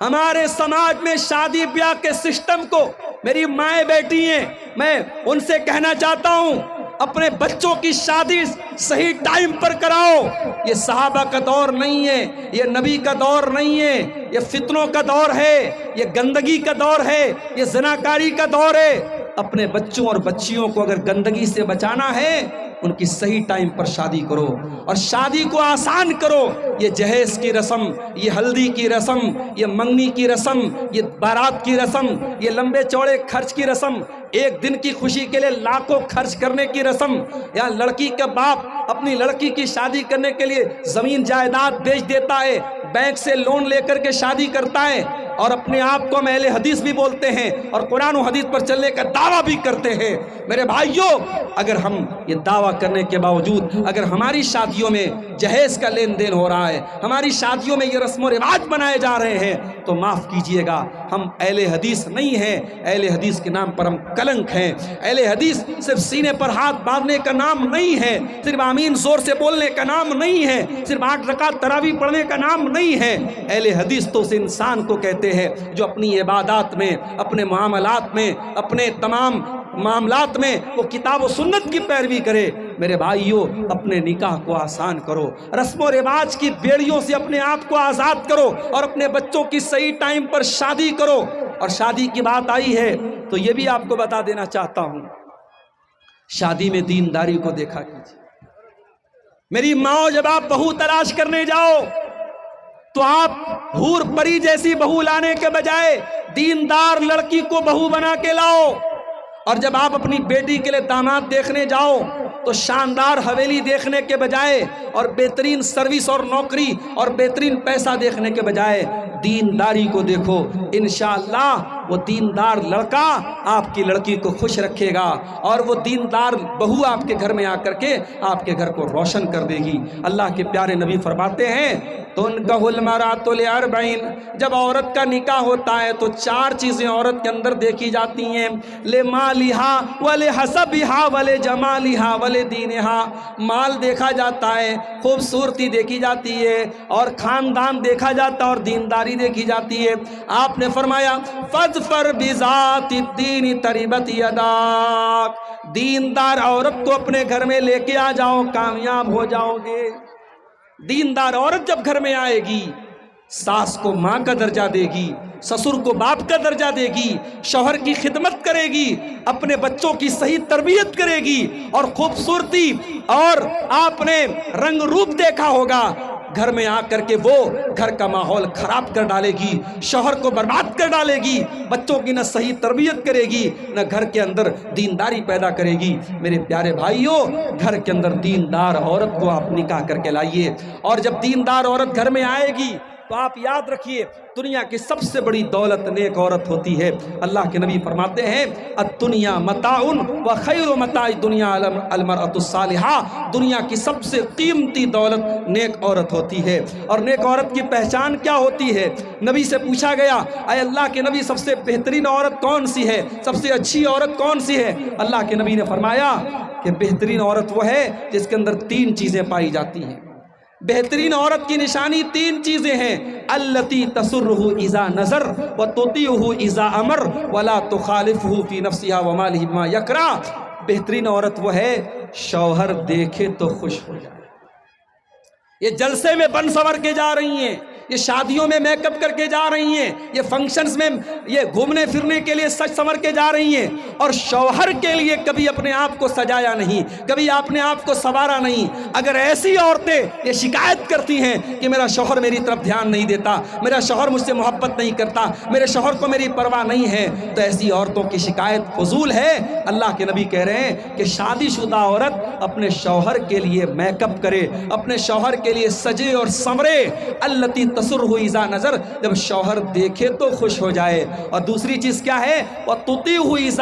ہمارے سماج میں شادی بیاہ کے سسٹم کو، میری مائیں بیٹی ہیں، میں ان سے کہنا چاہتا ہوں اپنے بچوں کی شادی صحیح ٹائم پر کراؤ۔ یہ صحابہ کا دور نہیں ہے، یہ نبی کا دور نہیں ہے، یہ فتنوں کا دور ہے، یہ گندگی کا دور ہے، یہ زناکاری کا دور ہے۔ اپنے بچوں اور بچیوں کو اگر گندگی سے بچانا ہے، ان کی صحیح ٹائم پر شادی کرو اور شادی کو آسان کرو۔ یہ جہیز کی رسم، یہ ہلدی کی رسم، یہ منگنی کی رسم، یہ بارات کی رسم، یہ لمبے چوڑے خرچ کی رسم، ایک دن کی خوشی کے لیے لاکھوں خرچ کرنے کی رسم، یا لڑکی کا باپ اپنی لڑکی کی شادی کرنے کے لیے زمین جائیداد بیچ دیتا ہے، بینک سے لون لے کر کے شادی کرتا ہے، اور اپنے آپ کو ہم اہل حدیث بھی بولتے ہیں اور قرآن و حدیث پر چلنے کا دعویٰ بھی کرتے ہیں۔ میرے بھائیوں، اگر ہم یہ دعویٰ کرنے کے باوجود اگر ہماری شادیوں میں جہیز کا لین دین ہو رہا ہے، ہماری شادیوں میں یہ رسم و رواج بنائے جا رہے ہیں، تو معاف کیجئے گا، ہم اہل حدیث نہیں ہیں۔ اہل حدیث کے نام پر ہم کلنک ہیں۔ اہل حدیث صرف سینے پر ہاتھ باندھنے کا نام نہیں ہے، صرف آمین زور سے بولنے کا نام نہیں ہے، صرف 8 رکعت تراویح پڑھنے کا نام نہیں ہے۔ اہل حدیث تو اس انسان کو کہتے ہیں جو اپنی عبادات میں، اپنے معاملات میں، اپنے تمام معاملات میں وہ کتاب و سنت کی پیروی کرے۔ میرے بھائیوں، اپنے نکاح کو آسان کرو، رسم و رواج کی بیڑیوں سے اپنے آپ کو آزاد کرو، اور اپنے بچوں کی صحیح ٹائم پر شادی کرو۔ اور شادی کی بات آئی ہے تو یہ بھی آپ کو بتا دینا چاہتا ہوں، شادی میں دینداری کو دیکھا کیجیے۔ میری ماں، جب آپ بہو تلاش کرنے جاؤ تو آپ حور پری جیسی بہو لانے کے بجائے دیندار لڑکی کو بہو بنا کے لاؤ، اور جب آپ اپنی بیٹی کے لیے داماد دیکھنے جاؤ تو شاندار حویلی دیکھنے کے بجائے اور بہترین سروس اور نوکری اور بہترین پیسہ دیکھنے کے بجائے دینداری کو دیکھو۔ انشاءاللہ وہ دیندار لڑکا آپ کی لڑکی کو خوش رکھے گا، اور وہ دیندار بہو آپ کے گھر میں آ کر کے آپ کے گھر کو روشن کر دے گی۔ اللہ کے پیارے نبی فرماتے ہیں، تنکح المرأۃ لأربعین، جب عورت کا نکاح ہوتا ہے تو 4 چیزیں عورت کے اندر دیکھی جاتی ہیں، لمالہا ولحسبہا ولجمالہا ولدینہا، مال دیکھا جاتا ہے، خوبصورتی دیکھی جاتی ہے، اور خاندان دیکھا جاتا ہے، اور دینداری دیکھی جاتی ہے۔ آپ نے فرمایا فاظفر بذات الدین تربت یداک، دیندار عورت کو اپنے گھر میں لے کے آ جاؤ، کامیاب ہو جاؤ گے۔ دیندار عورت جب گھر میں آئے گی، ساس کو ماں کا درجہ دے گی، سسر کو باپ کا درجہ دے گی، شوہر کی خدمت کرے گی، اپنے بچوں کی صحیح تربیت کرے گی، اور خوبصورتی اور آپ نے رنگ روپ دیکھا ہوگا، گھر میں آ کر کے وہ گھر کا ماحول خراب کر ڈالے گی، شوہر کو برباد کر ڈالے گی، بچوں کی نہ صحیح تربیت کرے گی، نہ گھر کے اندر دینداری پیدا کرے گی۔ میرے پیارے بھائیوں، گھر کے اندر دیندار عورت کو آپ نکاح کر کے لائیے، اور جب دیندار عورت گھر میں آئے گی تو آپ یاد رکھیے دنیا کی سب سے بڑی دولت نیک عورت ہوتی ہے۔ اللہ کے نبی فرماتے ہیں الدنیا متاع و خیر متاع الدنیا المرأۃ الصالحہ، دنیا کی سب سے قیمتی دولت نیک عورت ہوتی ہے۔ اور نیک عورت کی پہچان کیا ہوتی ہے؟ نبی سے پوچھا گیا اے اللہ کے نبی سب سے بہترین عورت کون سی ہے، سب سے اچھی عورت کون سی ہے؟ اللہ کے نبی نے فرمایا کہ بہترین عورت وہ ہے جس کے اندر 3 چیزیں پائی جاتی ہیں۔ بہترین عورت کی نشانی 3 چیزیں ہیں، التی تسرہ اذا نظر وتطیعہ اذا امر ولا تخالفہ فی نفسها ومالہ بما یکرہ۔ بہترین عورت وہ ہے شوہر دیکھے تو خوش ہو جائے۔ یہ جلسے میں بن سور کے جا رہی ہیں، یہ شادیوں میں میک اپ کر کے جا رہی ہیں، یہ فنکشنز میں یہ گھومنے پھرنے کے لیے سج سنور کے جا رہی ہیں، اور شوہر کے لیے کبھی اپنے آپ کو سجایا نہیں، کبھی اپنے آپ کو سنوارا نہیں۔ اگر ایسی عورتیں یہ شکایت کرتی ہیں کہ میرا شوہر میری طرف دھیان نہیں دیتا، میرا شوہر مجھ سے محبت نہیں کرتا، میرے شوہر کو میری پرواہ نہیں ہے، تو ایسی عورتوں کی شکایت فضول ہے۔ اللہ کے نبی کہہ رہے ہیں کہ شادی شدہ عورت اپنے شوہر کے لیے میک اپ کرے، اپنے شوہر کے لیے سجے اور سنورے، التی تسرہ اذا نظر، جب شوہر دیکھے تو خوش ہو جائے۔ اور دوسری چیز کیا ہے؟ وتطیعہ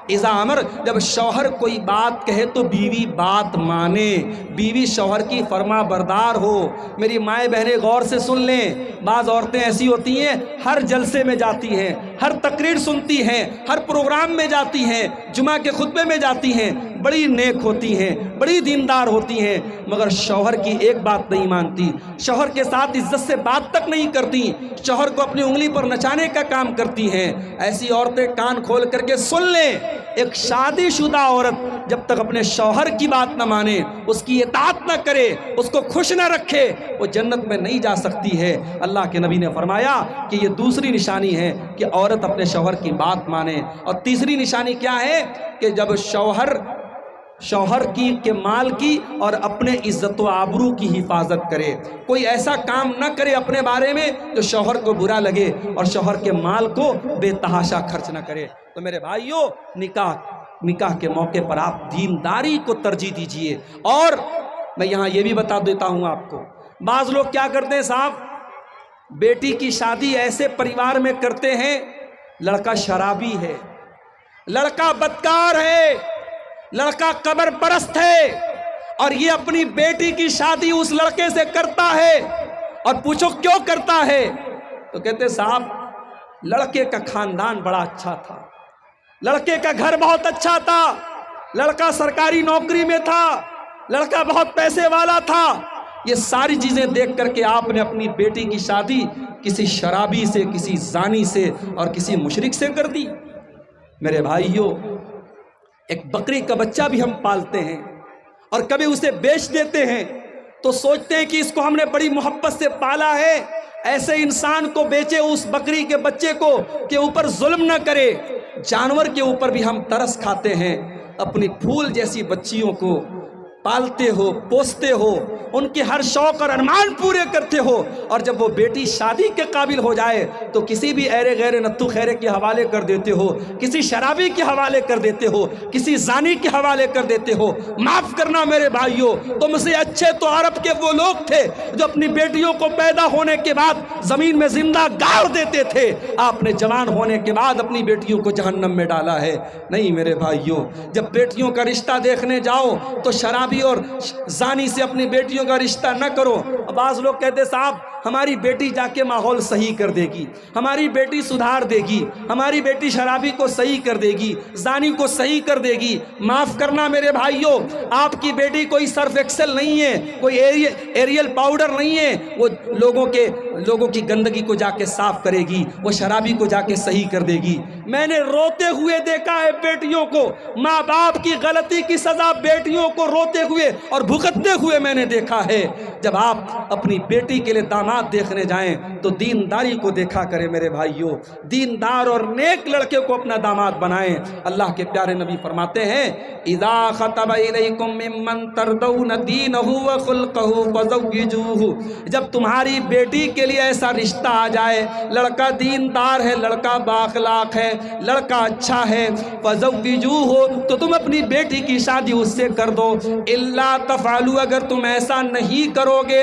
اذا امر، جب شوہر کوئی بات کہے تو بیوی بات مانے، بیوی شوہر کی فرما بردار ہو۔ میری مائیں بہنیں غور سے سن لیں، بعض عورتیں ایسی ہوتی ہیں ہر جلسے میں جاتی ہیں، ہر تقریر سنتی ہیں، ہر پروگرام میں جاتی ہیں، جمعہ کے خطبے میں جاتی ہیں، بڑی نیک ہوتی ہیں، بڑی دیندار ہوتی ہیں، مگر شوہر کی ایک بات نہیں مانتی، شوہر کے ساتھ عزت سے بات تک نہیں کرتی، شوہر کو اپنی انگلی پر نچانے کا کام کرتی ہیں۔ ایسی عورتیں کان کھول کر کے سن لیں، ایک شادی شدہ عورت جب تک اپنے شوہر کی بات نہ مانے، اس کی اطاعت نہ کرے، اس کو خوش نہ رکھے، وہ جنت میں نہیں جا سکتی ہے۔ اللہ کے نبی نے فرمایا کہ یہ دوسری نشانی ہے کہ عورت اپنے شوہر کی بات مانے۔ اور تیسری نشانی کیا ہے؟ کہ جب شوہر کی کے مال کی اور اپنے عزت و آبرو کی حفاظت کرے، کوئی ایسا کام نہ کرے اپنے بارے میں جو شوہر کو برا لگے، اور شوہر کے مال کو بے تحاشا خرچ نہ کرے۔ تو میرے بھائیوں، نکاح کے موقع پر آپ دینداری کو ترجیح دیجئے۔ اور میں یہاں یہ بھی بتا دیتا ہوں آپ کو، بعض لوگ کیا کرتے ہیں صاحب، بیٹی کی شادی ایسے پریوار میں کرتے ہیں، لڑکا شرابی ہے، لڑکا بدکار ہے، لڑکا قبر پرست ہے، اور یہ اپنی بیٹی کی شادی اس لڑکے سے کرتا ہے۔ اور پوچھو کیوں کرتا ہے؟ تو کہتے صاحب لڑکے کا خاندان بڑا اچھا تھا، لڑکے کا گھر بہت اچھا تھا، لڑکا سرکاری نوکری میں تھا، لڑکا بہت پیسے والا تھا۔ یہ ساری چیزیں دیکھ کر کے آپ نے اپنی بیٹی کی شادی کسی شرابی سے، کسی زانی سے اور کسی مشرک سے کر دی۔ میرے بھائیوں، ایک بکری کا بچہ بھی ہم پالتے ہیں اور کبھی اسے بیچ دیتے ہیں تو سوچتے ہیں کہ اس کو ہم نے بڑی محبت سے پالا ہے، ایسے انسان کو بیچے اس بکری کے بچے کو کہ اوپر ظلم نہ کرے۔ جانور کے اوپر بھی ہم ترس کھاتے ہیں، اپنی پھول جیسی بچیوں کو پالتے ہو، پوستے ہو، ان کے ہر شوق اور ارمان پورے کرتے ہو، اور جب وہ بیٹی شادی کے قابل ہو جائے تو کسی بھی ایرے غیر نتو خیرے کے حوالے کر دیتے ہو، کسی شرابی کے حوالے کر دیتے ہو، کسی زانی کے حوالے کر دیتے ہو۔ معاف کرنا میرے بھائیوں، تم سے اچھے تو عرب کے وہ لوگ تھے جو اپنی بیٹیوں کو پیدا ہونے کے بعد زمین میں زندہ گاڑ دیتے تھے، آپ نے جوان ہونے کے بعد اپنی بیٹیوں کو جہنم میں ڈالا ہے۔ نہیں میرے بھائیوں، جب بیٹیوں کا رشتہ دیکھنے جاؤ تو شرابی اور زانی سے اپنی بیٹیوں کا رشتہ نہ کرو۔ بعض لوگ کہتے صاحب ہماری بیٹی جا کے ماحول صحیح کر دے گی، ہماری بیٹی سدھار دے گی، ہماری بیٹی شرابی کو صحیح کر دے گی، زانی کو صحیح کر دے گی۔ معاف کرنا میرے بھائیوں، آپ کی بیٹی کوئی سرف ایکسل نہیں ہے، کوئی ایریل پاؤڈر نہیں ہے، وہ لوگوں کی گندگی کو جا کے صاف کرے گی، وہ شرابی کو جا کے صحیح کر دے گی۔ میں نے روتے ہوئے دیکھا ہے بیٹیوں کو، ماں باپ کی غلطی کی سزا بیٹیوں کو روتے ہوئے اور بھگتتے ہوئے میں نے دیکھا ہے۔ جب آپ اپنی بیٹی کے لیے داماد دیکھنے جائیں تو دینداری کو دیکھا کریں میرے بھائیوں، دیندار اور نیک لڑکے کو اپنا داماد بنائیں۔ اللہ کے پیارے نبی فرماتے ہیں اذا خطب الیکم ممن ترضون دینہ وخلقہ فزوجوہ، جب تمہاری بیٹی کے لیے ایسا رشتہ آ جائے، لڑکا دیندار ہے، لڑکا بااخلاق ہے، لڑکا اچھا ہے، فزوجوہ، تو تم اپنی بیٹی کی شادی اس سے کر دو۔ الا تفعلوا، اگر تم ایسا نہیں کرو گے،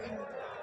3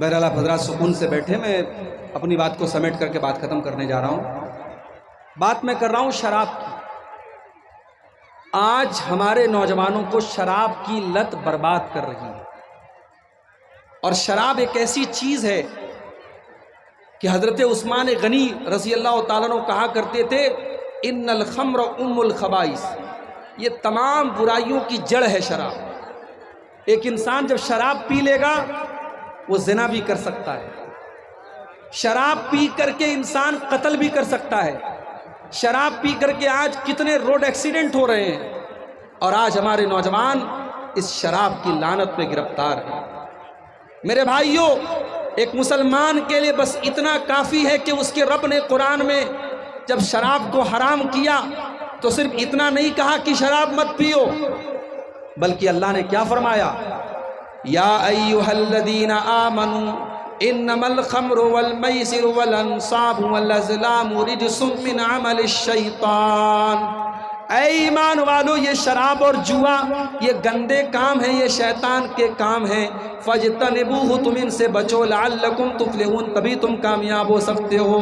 بہرحال آپ حضرات سکون سے بیٹھے، میں اپنی بات کو سمیٹ کر کے بات ختم کرنے جا رہا ہوں۔ بات میں کر رہا ہوں شراب کی۔ آج ہمارے نوجوانوں کو شراب کی لت برباد کر رہی ہے، اور شراب ایک ایسی چیز ہے کہ حضرت عثمان غنی رضی اللہ تعالیٰ عنہ کہا کرتے تھے ان الخمر ام الخبائث، یہ تمام برائیوں کی جڑ ہے شراب۔ ایک انسان جب شراب پی لے گا وہ زنا بھی کر سکتا ہے، شراب پی کر کے انسان قتل بھی کر سکتا ہے۔ شراب پی کر کے آج کتنے روڈ ایکسیڈنٹ ہو رہے ہیں، اور آج ہمارے نوجوان اس شراب کی لعنت میں گرفتار ہیں۔ میرے بھائیوں، ایک مسلمان کے لیے بس اتنا کافی ہے کہ اس کے رب نے قرآن میں جب شراب کو حرام کیا تو صرف اتنا نہیں کہا کہ شراب مت پیو، بلکہ اللہ نے کیا فرمایا؟ یا ایھا الذین آمنوا انما الخمر والمیسر والانصاب والازلام رجس من عمل الشیطان۔ اے ایمان والو، یہ شراب اور جوا یہ گندے کام ہیں، یہ شیطان کے کام ہیں۔ فاجتنبوہ، تم ان سے بچو، لعلکم تفلحون، تبھی تم کامیاب ہو سکتے ہو۔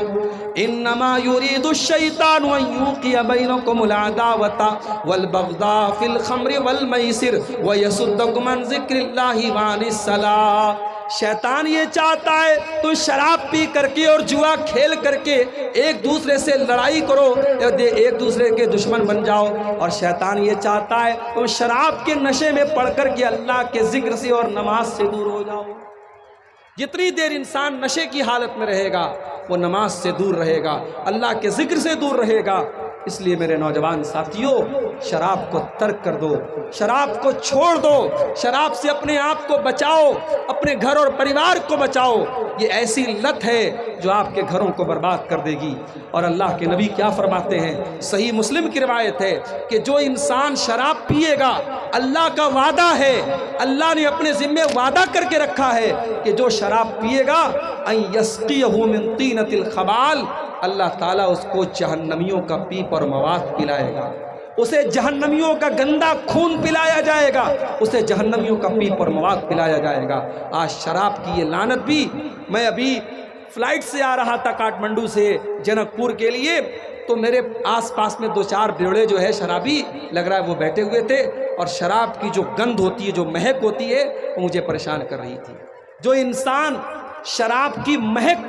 انما یرید الشیطان ان یوقع بینکم العداوۃ والبغضاء فی الخمر والمیسر ویصدکم عن ذکر اللہ وعن الصلاۃ۔ شیطان یہ چاہتا ہے تو شراب پی کر کے اور جوا کھیل کر کے ایک دوسرے سے لڑائی کرو، ایک دوسرے کے دشمن بن جاؤ، اور شیطان یہ چاہتا ہے تم شراب کے نشے میں پڑھ کر کے اللہ کے ذکر سے اور نماز سے دور ہو جاؤ۔ جتنی دیر انسان نشے کی حالت میں رہے گا وہ نماز سے دور رہے گا، اللہ کے ذکر سے دور رہے گا۔ اس لیے میرے نوجوان ساتھیوں، شراب کو ترک کر دو، شراب کو چھوڑ دو، شراب سے اپنے آپ کو بچاؤ، اپنے گھر اور پریوار کو بچاؤ۔ یہ ایسی لت ہے جو آپ کے گھروں کو برباد کر دے گی۔ اور اللہ کے نبی کیا فرماتے ہیں؟ صحیح مسلم کی روایت ہے کہ جو انسان شراب پیے گا، اللہ کا وعدہ ہے، اللہ نے اپنے ذمے وعدہ کر کے رکھا ہے کہ جو شراب پیے گا ان یسقیہ من طینۃ الخبال، اللہ تعالیٰ اس کو جہنمیوں کا پیپ اور مواد پلائے گا، اسے جہنمیوں کا گندا خون پلایا جائے گا، اسے جہنمیوں کا پیپ اور مواد پلایا جائے گا۔ آج شراب کی یہ لعنت بھی، میں ابھی فلائٹ سے آ رہا تھا کاٹمنڈو سے جنک پور کے لیے، تو میرے آس پاس میں دو چار بیوڑے جو ہے شرابی لگ رہا ہے وہ بیٹھے ہوئے تھے، اور شراب کی جو گند ہوتی ہے، جو مہک ہوتی ہے، وہ مجھے پریشان کر رہی تھی۔ جو انسان شراب کی مہک،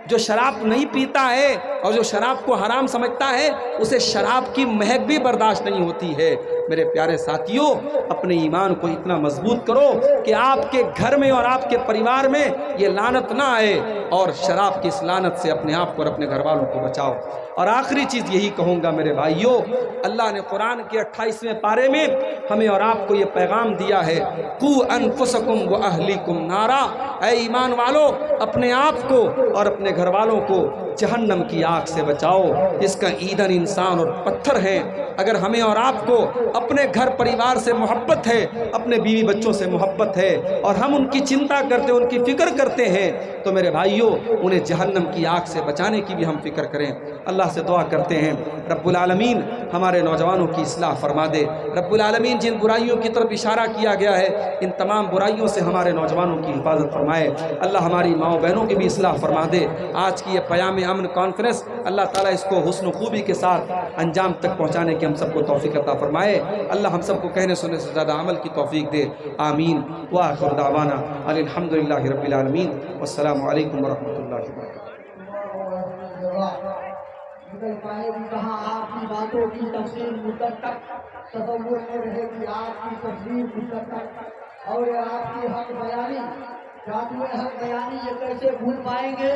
جو شراب نہیں پیتا ہے اور جو شراب کو حرام سمجھتا ہے، اسے شراب کی مہک بھی برداشت نہیں ہوتی ہے۔ میرے پیارے ساتھیوں، اپنے ایمان کو اتنا مضبوط کرو کہ آپ کے گھر میں اور آپ کے پریوار میں یہ لعنت نہ آئے، اور شراب کی اس لعنت سے اپنے آپ کو اور اپنے گھر والوں کو بچاؤ۔ اور آخری چیز یہی کہوں گا میرے بھائیوں، اللہ نے قرآن کے 28ویں پارے میں ہمیں اور آپ کو یہ پیغام دیا ہے، قُوا أَنفُسَكُمْ وَأَهْلِكُمْ نَارًا۔ اے ایمان والو، اپنے آپ کو اور اپنے گھر والوں کو جہنم کی آگ سے بچاؤ، جس کا ایندھن انسان اور پتھر ہے۔ اگر ہمیں اور آپ کو اپنے گھر پریوار سے محبت ہے، اپنے بیوی بچوں سے محبت ہے، اور ہم ان کی چنتا کرتے ہیں، ان کی فکر کرتے ہیں، تو میرے بھائیوں، انہیں جہنم کی آگ سے بچانے کی بھی ہم فکر کریں۔ اللہ سے دعا کرتے ہیں رب العالمین ہمارے نوجوانوں کی اصلاح فرما دے۔ رب العالمین جن برائیوں کی طرف اشارہ کیا گیا ہے، ان تمام برائیوں سے ہمارے نوجوانوں کی حفاظت فرمائے۔ اللہ ہماری ماؤں بہنوں کی بھی اصلاح فرما دے۔ آج کی یہ پیام امن کانفرنس، اللہ تعالیٰ اس کو حسن و خوبی کے ساتھ انجام تک پہنچانے کی ہم سب کو توفیق عطا فرمائے۔ اللہ ہم سب کو کہنے سننے سے زیادہ عمل کی توفیق دے، آمین۔ وآخر دعوانا الحمدللہ رب العالمین، والسلام علیکم ورحمۃ اللہ وبرکاتہ۔ مغل پائے بھی کہا آپ کی باتوں کی تفصیل مدت تک تصور میں رہے گی، آپ کی تفصیل مدت تک، اور آپ کی حق بیانی، حق بیانی یہ کیسے بھول پائیں گے؟